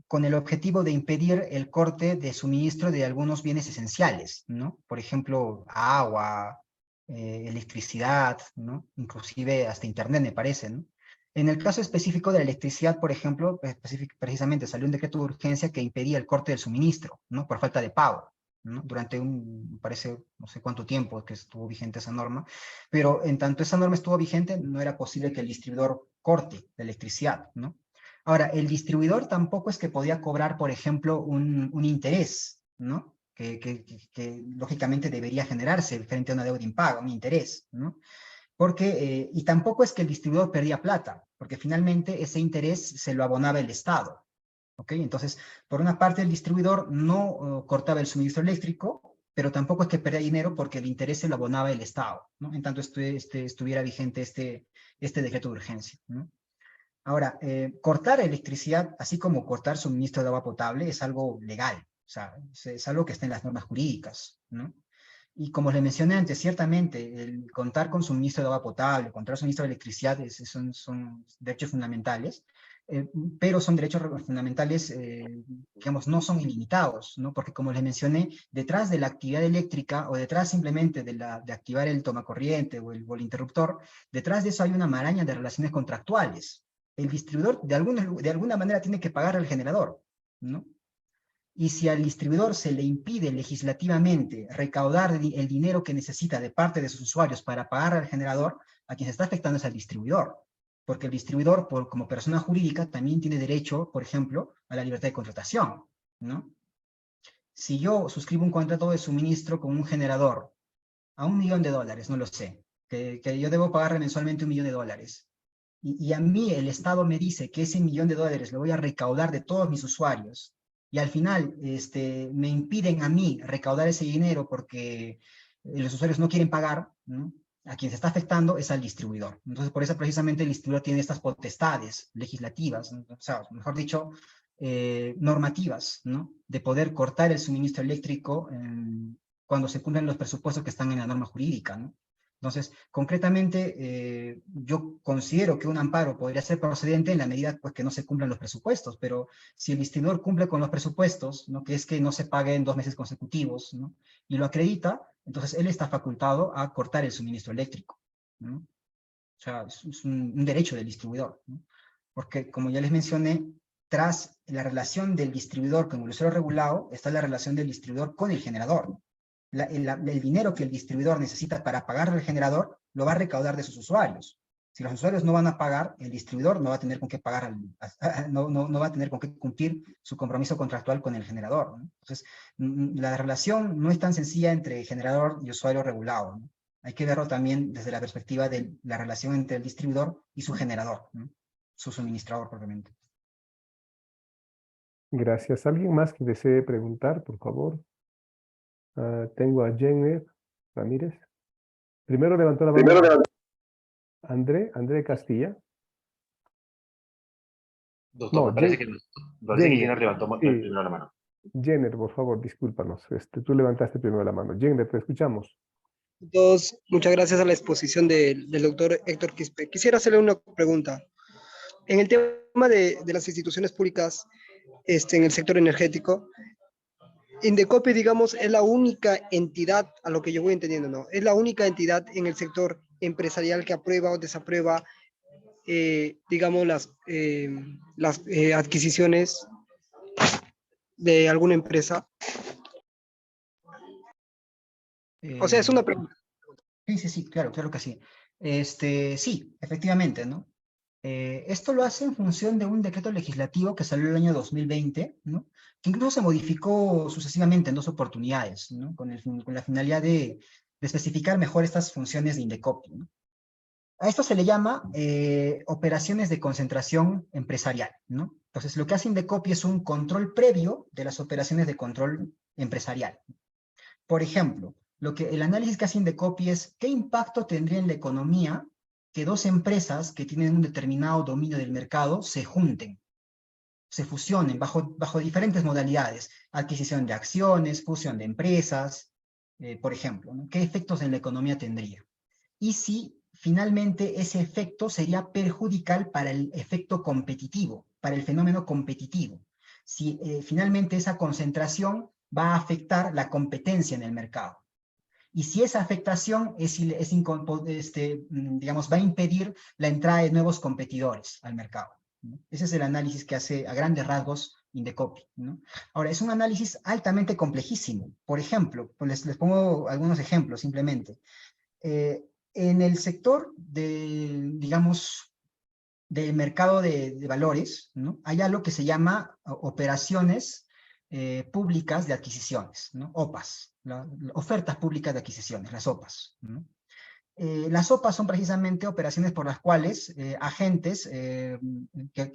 con el objetivo de impedir el corte de suministro de algunos bienes esenciales, ¿no? Por ejemplo, agua, electricidad, ¿no? Inclusive hasta internet, me parece, ¿no? En el caso específico de la electricidad, por ejemplo, precisamente salió un decreto de urgencia que impedía el corte del suministro, ¿no? Por falta de pago, ¿no? Durante me parece, no sé cuánto tiempo que estuvo vigente esa norma, pero en tanto esa norma estuvo vigente, no era posible que el distribuidor corte la electricidad, ¿no? Ahora, el distribuidor tampoco es que podía cobrar, por ejemplo, un interés, ¿no? Que lógicamente debería generarse frente a una deuda impaga, un interés, ¿no? Porque, y tampoco es que el distribuidor perdía plata, porque finalmente ese interés se lo abonaba el Estado, ¿ok? Entonces, por una parte, el distribuidor no cortaba el suministro eléctrico, pero tampoco es que perdía dinero porque el interés se lo abonaba el Estado, ¿no? En tanto estuviera vigente este decreto de urgencia, ¿no? Ahora, cortar electricidad, así como cortar suministro de agua potable, es algo legal, o sea, es algo que está en las normas jurídicas, ¿no? Y como le mencioné antes, ciertamente, el contar con suministro de agua potable, contar suministro de electricidad, son derechos fundamentales, eh, pero son derechos fundamentales, digamos, no son ilimitados, ¿no? Porque como les mencioné, detrás de la actividad eléctrica o detrás simplemente de activar el tomacorriente o el interruptor, detrás de eso hay una maraña de relaciones contractuales. El distribuidor de alguna manera tiene que pagar al generador, ¿no? Y si al distribuidor se le impide legislativamente recaudar el dinero que necesita de parte de sus usuarios para pagar al generador, a quien se está afectando es al distribuidor, porque el distribuidor, como persona jurídica, también tiene derecho, por ejemplo, a la libertad de contratación, ¿no? Si yo suscribo un contrato de suministro con un generador a $1 millón, no lo sé, que yo debo pagarle mensualmente $1 millón, y a mí el Estado me dice que ese $1 millón lo voy a recaudar de todos mis usuarios, y al final me impiden a mí recaudar ese dinero porque los usuarios no quieren pagar, ¿no? A quien se está afectando es al distribuidor. Entonces, por eso precisamente el distribuidor tiene estas potestades legislativas, ¿no? O sea, mejor dicho, normativas, ¿no? De poder cortar el suministro eléctrico cuando se cumplen los presupuestos que están en la norma jurídica, ¿no? Entonces, concretamente, yo considero que un amparo podría ser procedente en la medida pues, que no se cumplan los presupuestos, pero si el distribuidor cumple con los presupuestos, ¿no? Que es que no se pague en 2 meses consecutivos, ¿no? Y lo acredita, entonces él está facultado a cortar el suministro eléctrico, ¿no? O sea, es un derecho del distribuidor, ¿no? Porque, como ya les mencioné, tras la relación del distribuidor con el usuario regulado, está la relación del distribuidor con el generador. El dinero que el distribuidor necesita para pagar al generador lo va a recaudar de sus usuarios. Si los usuarios no van a pagar, el distribuidor no va a tener con qué pagar, no va a tener con qué cumplir su compromiso contractual con el generador, ¿no? Entonces, la relación no es tan sencilla entre generador y usuario regulado, ¿no? Hay que verlo también desde la perspectiva de la relación entre el distribuidor y su generador, ¿no? Su suministrador, probablemente. Gracias. ¿Alguien más que desee preguntar, por favor? Tengo a Jenner Ramírez. Primero levantó la mano André Castilla. Doctor, No, me parece que Jenner levantó sí. primero la mano. Jenner, por favor, discúlpanos. Tú levantaste primero la mano. Jenner, te escuchamos. Todos, muchas gracias a la exposición del doctor Héctor Quispe. Quisiera hacerle una pregunta. En el tema de las instituciones públicas en el sector energético, Indecopi, digamos, es la única entidad, a lo que yo voy entendiendo, ¿no? Es la única entidad en el sector empresarial que aprueba o desaprueba, digamos, las adquisiciones de alguna empresa. O sea, es una pregunta. Sí, claro que sí. Sí, efectivamente, ¿no? Esto lo hace en función de un decreto legislativo que salió el año 2020, ¿no? Que incluso se modificó sucesivamente en 2 oportunidades, ¿no? Con la finalidad de especificar mejor estas funciones de Indecopi, ¿no? A esto se le llama operaciones de concentración empresarial, ¿no? Entonces, lo que hace Indecopi es un control previo de las operaciones de control empresarial. Por ejemplo, el análisis que hace Indecopi es qué impacto tendría en la economía que 2 empresas que tienen un determinado dominio del mercado se junten, se fusionen bajo diferentes modalidades, adquisición de acciones, fusión de empresas, por ejemplo, ¿no? ¿Qué efectos en la economía tendría? Y si finalmente ese efecto sería perjudicial para el efecto competitivo, para el fenómeno competitivo. Si finalmente esa concentración va a afectar la competencia en el mercado. Y si esa afectación digamos, va a impedir la entrada de nuevos competidores al mercado, ¿no? Ese es el análisis que hace a grandes rasgos Indecopi, ¿no? Ahora, es un análisis altamente complejísimo. Por ejemplo, pues les pongo algunos ejemplos simplemente. En el sector digamos, del mercado de valores, ¿no? Hay algo que se llama operaciones públicas de adquisiciones, ¿no? OPAs, ofertas públicas de adquisiciones, las OPAs, ¿no? Las OPAs son precisamente operaciones por las cuales agentes que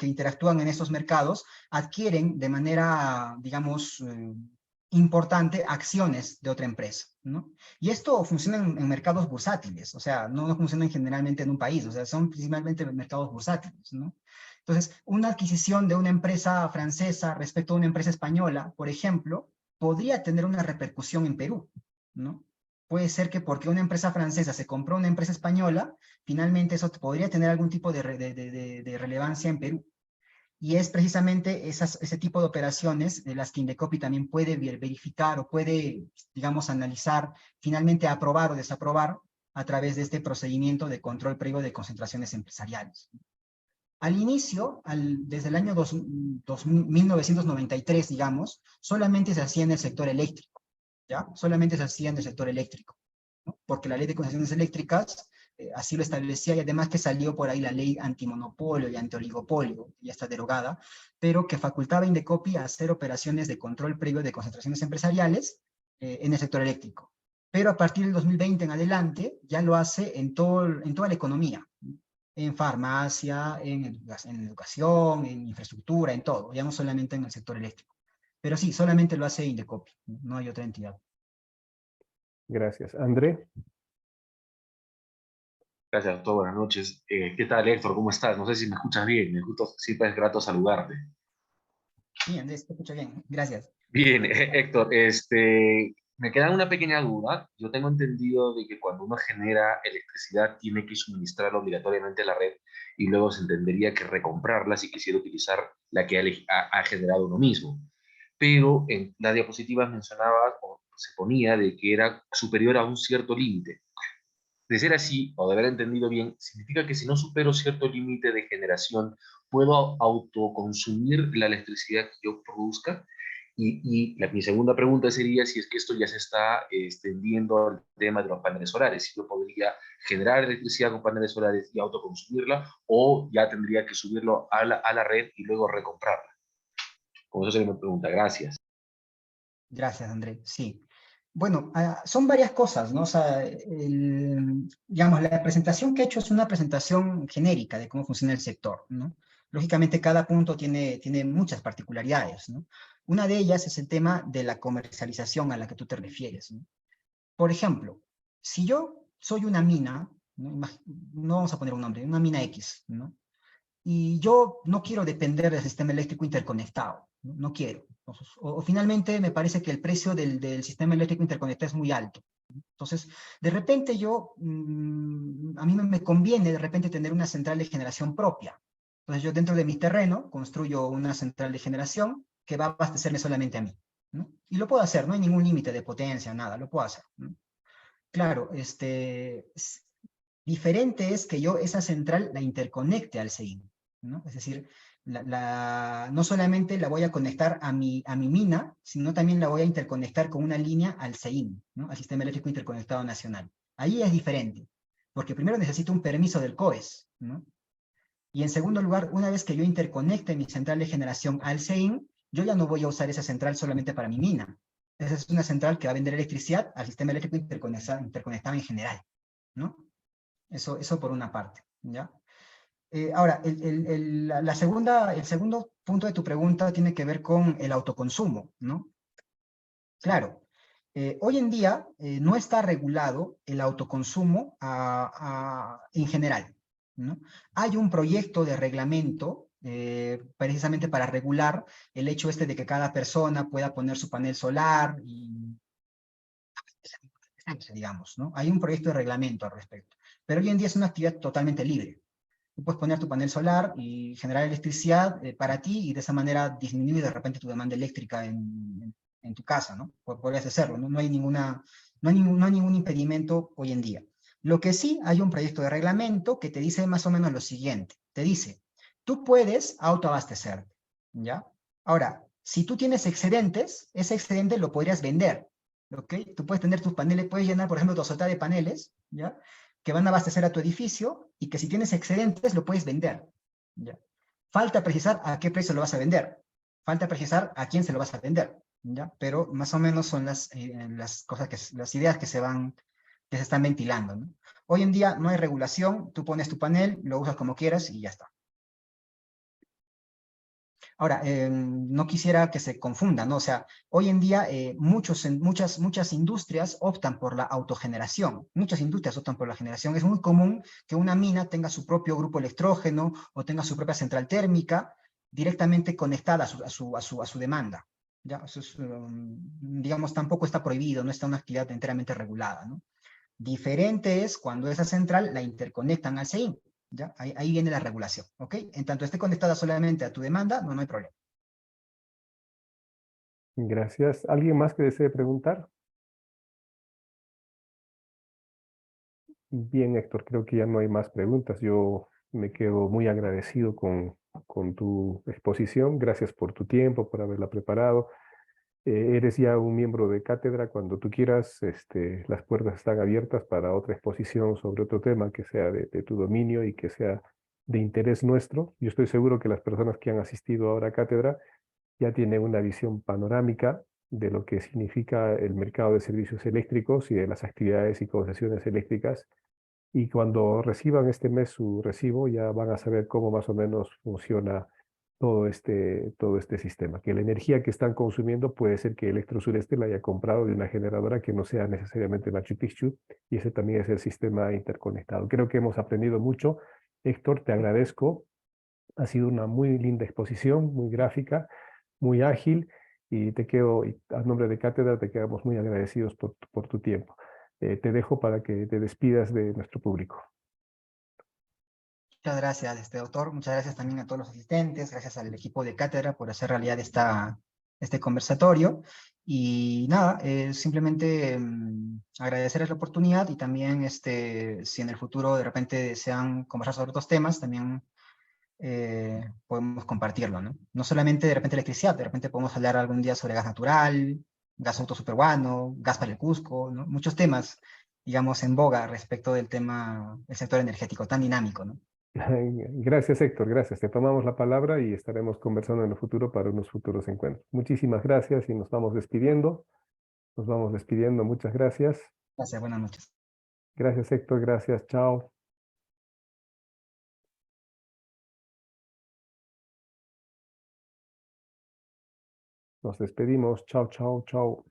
interactúan en estos mercados adquieren de manera, digamos, importante acciones de otra empresa, ¿no? Y esto funciona en mercados bursátiles, o sea, no funciona generalmente en un país, o sea, son principalmente mercados bursátiles, ¿no? Entonces, una adquisición de una empresa francesa respecto a una empresa española, por ejemplo, podría tener una repercusión en Perú, ¿no? Puede ser que porque una empresa francesa se compró una empresa española, finalmente eso podría tener algún tipo de relevancia en Perú. Y es precisamente ese tipo de operaciones de las que Indecopi también puede verificar o puede, digamos, analizar, finalmente aprobar o desaprobar a través de este procedimiento de control previo de concentraciones empresariales. Al inicio, desde el año 1993, digamos, solamente se hacía en el sector eléctrico, ¿ya? Solamente se hacía en el sector eléctrico, ¿no? Porque la ley de concesiones eléctricas así lo establecía, y además que salió por ahí la ley antimonopolio y antioligopolio, ya está derogada, pero que facultaba a Indecopi a hacer operaciones de control previo de concentraciones empresariales en el sector eléctrico. Pero a partir del 2020 en adelante ya lo hace en toda la economía, en farmacia, en educación, en infraestructura, en todo, ya no solamente en el sector eléctrico. Pero sí, solamente lo hace Indecopi, no hay otra entidad. Gracias. André. Gracias, doctor. Buenas noches. ¿Qué tal, Héctor? ¿Cómo estás? No sé si me escuchas bien. Siempre es grato saludarte. Sí, Andrés, te escucho bien. Gracias. Bien, Héctor, me queda una pequeña duda. Yo tengo entendido de que cuando uno genera electricidad tiene que suministrarla obligatoriamente a la red y luego se entendería que recomprarla si quisiera utilizar la que ha generado uno mismo. Pero en la diapositiva mencionaba o se ponía de que era superior a un cierto límite. De ser así, o de haber entendido bien, significa que si no supero cierto límite de generación, puedo autoconsumir la electricidad que yo produzca. Mi segunda pregunta sería si es que esto ya se está extendiendo al tema de los paneles solares, si yo podría generar electricidad con paneles solares y autoconsumirla, o ya tendría que subirlo a la red y luego recomprarla. Como eso sería mi pregunta. Gracias. Gracias, André. Sí. Bueno, son varias cosas, ¿no? O sea, digamos, la presentación que he hecho es una presentación genérica de cómo funciona el sector, ¿no? Lógicamente, cada punto tiene muchas particularidades, ¿no? Una de ellas es el tema de la comercialización a la que tú te refieres, ¿no? Por ejemplo, si yo soy una mina, ¿no? No vamos a poner un nombre, una mina X, ¿no? Y yo no quiero depender del sistema eléctrico interconectado, no, no quiero. O finalmente me parece que el precio del sistema eléctrico interconectado es muy alto. Entonces, de repente a mí me conviene de repente tener una central de generación propia. Entonces yo dentro de mi terreno construyo una central de generación que va a abastecerme solamente a mí, ¿no? Y lo puedo hacer, no hay ningún límite de potencia, nada, lo puedo hacer, ¿no? Claro, diferente es que yo esa central la interconecte al CEIN, ¿no? Es decir, no solamente la voy a conectar a mi mina, sino también la voy a interconectar con una línea al CEIN, ¿no? Al Sistema Eléctrico Interconectado Nacional. Ahí es diferente, porque primero necesito un permiso del COES, ¿no? Y en segundo lugar, una vez que yo interconecte mi central de generación al CEIN, yo ya no voy a usar esa central solamente para mi mina. Esa es una central que va a vender electricidad al sistema eléctrico interconectado en general, ¿no? Eso por una parte, ¿ya? Ahora, el segundo punto de tu pregunta tiene que ver con el autoconsumo, ¿no? Claro, hoy en día no está regulado el autoconsumo en general, ¿no? Hay un proyecto de reglamento precisamente para regular el hecho de que cada persona pueda poner su panel solar y digamos, ¿no? Hay un proyecto de reglamento al respecto, pero hoy en día es una actividad totalmente libre. Tú puedes poner tu panel solar y generar electricidad para ti y de esa manera disminuir de repente tu demanda eléctrica en tu casa, ¿no? Podrías hacerlo, ¿no? No hay ningún impedimento hoy en día. Lo que sí, hay un proyecto de reglamento que te dice más o menos lo siguiente. Te dice, tú puedes autoabastecerte, ¿ya? Ahora, si tú tienes excedentes, ese excedente lo podrías vender, ¿ok? Tú puedes tener tus paneles, puedes llenar, por ejemplo, tu azotea de paneles, ¿ya? Que van a abastecer a tu edificio y que si tienes excedentes lo puedes vender, ¿ya? Falta precisar a qué precio lo vas a vender. Falta precisar a quién se lo vas a vender, ¿ya? Pero más o menos son las cosas las ideas que se están ventilando, ¿no? Hoy en día no hay regulación, tú pones tu panel, lo usas como quieras y ya está. Ahora, no quisiera que se confunda, ¿no? O sea, hoy en día muchas industrias optan por la autogeneración. Muchas industrias optan por la generación. Es muy común que una mina tenga su propio grupo electrógeno o tenga su propia central térmica directamente conectada a su demanda. ¿Ya? Eso es, digamos, tampoco está prohibido, no está una actividad enteramente regulada, ¿no? Diferente es cuando esa central la interconectan al CEIN. ¿Ya? Ahí viene la regulación, ¿ok? En tanto esté conectada solamente a tu demanda, no hay problema. Gracias. ¿Alguien más que desee preguntar? Bien, Héctor, creo que ya no hay más preguntas. Yo me quedo muy agradecido con tu exposición. Gracias por tu tiempo, por haberla preparado. Eres ya un miembro de cátedra. Cuando tú quieras, las puertas están abiertas para otra exposición sobre otro tema que sea de tu dominio y que sea de interés nuestro. Yo estoy seguro que las personas que han asistido ahora a cátedra ya tienen una visión panorámica de lo que significa el mercado de servicios eléctricos y de las actividades y concesiones eléctricas. Y cuando reciban este mes su recibo, ya van a saber cómo más o menos funciona todo este sistema. Que la energía que están consumiendo puede ser que Electrosureste la haya comprado de una generadora que no sea necesariamente Machu Picchu, y ese también es el sistema interconectado. Creo que hemos aprendido mucho. Héctor, te agradezco. Ha sido una muy linda exposición, muy gráfica, muy ágil, y a nombre de Cátedra, te quedamos muy agradecidos por tu tiempo. Te dejo para que te despidas de nuestro público. Muchas gracias, doctor. Muchas gracias también a todos los asistentes, gracias al equipo de cátedra por hacer realidad este conversatorio. Y nada, simplemente agradecerles la oportunidad y también si en el futuro de repente desean conversar sobre otros temas, también podemos compartirlo, ¿no? No solamente de repente electricidad, de repente podemos hablar algún día sobre gas natural, gasoducto superguano, gas para el Cusco, ¿no? Muchos temas, digamos, en boga respecto del tema del sector energético tan dinámico, ¿no? Gracias, Héctor, gracias. Te tomamos la palabra y estaremos conversando en el futuro para unos futuros encuentros. Muchísimas gracias y nos vamos despidiendo. Nos vamos despidiendo. Muchas gracias. Gracias, buenas noches. Gracias, Héctor. Gracias. Chao. Nos despedimos. Chao, chao, chao.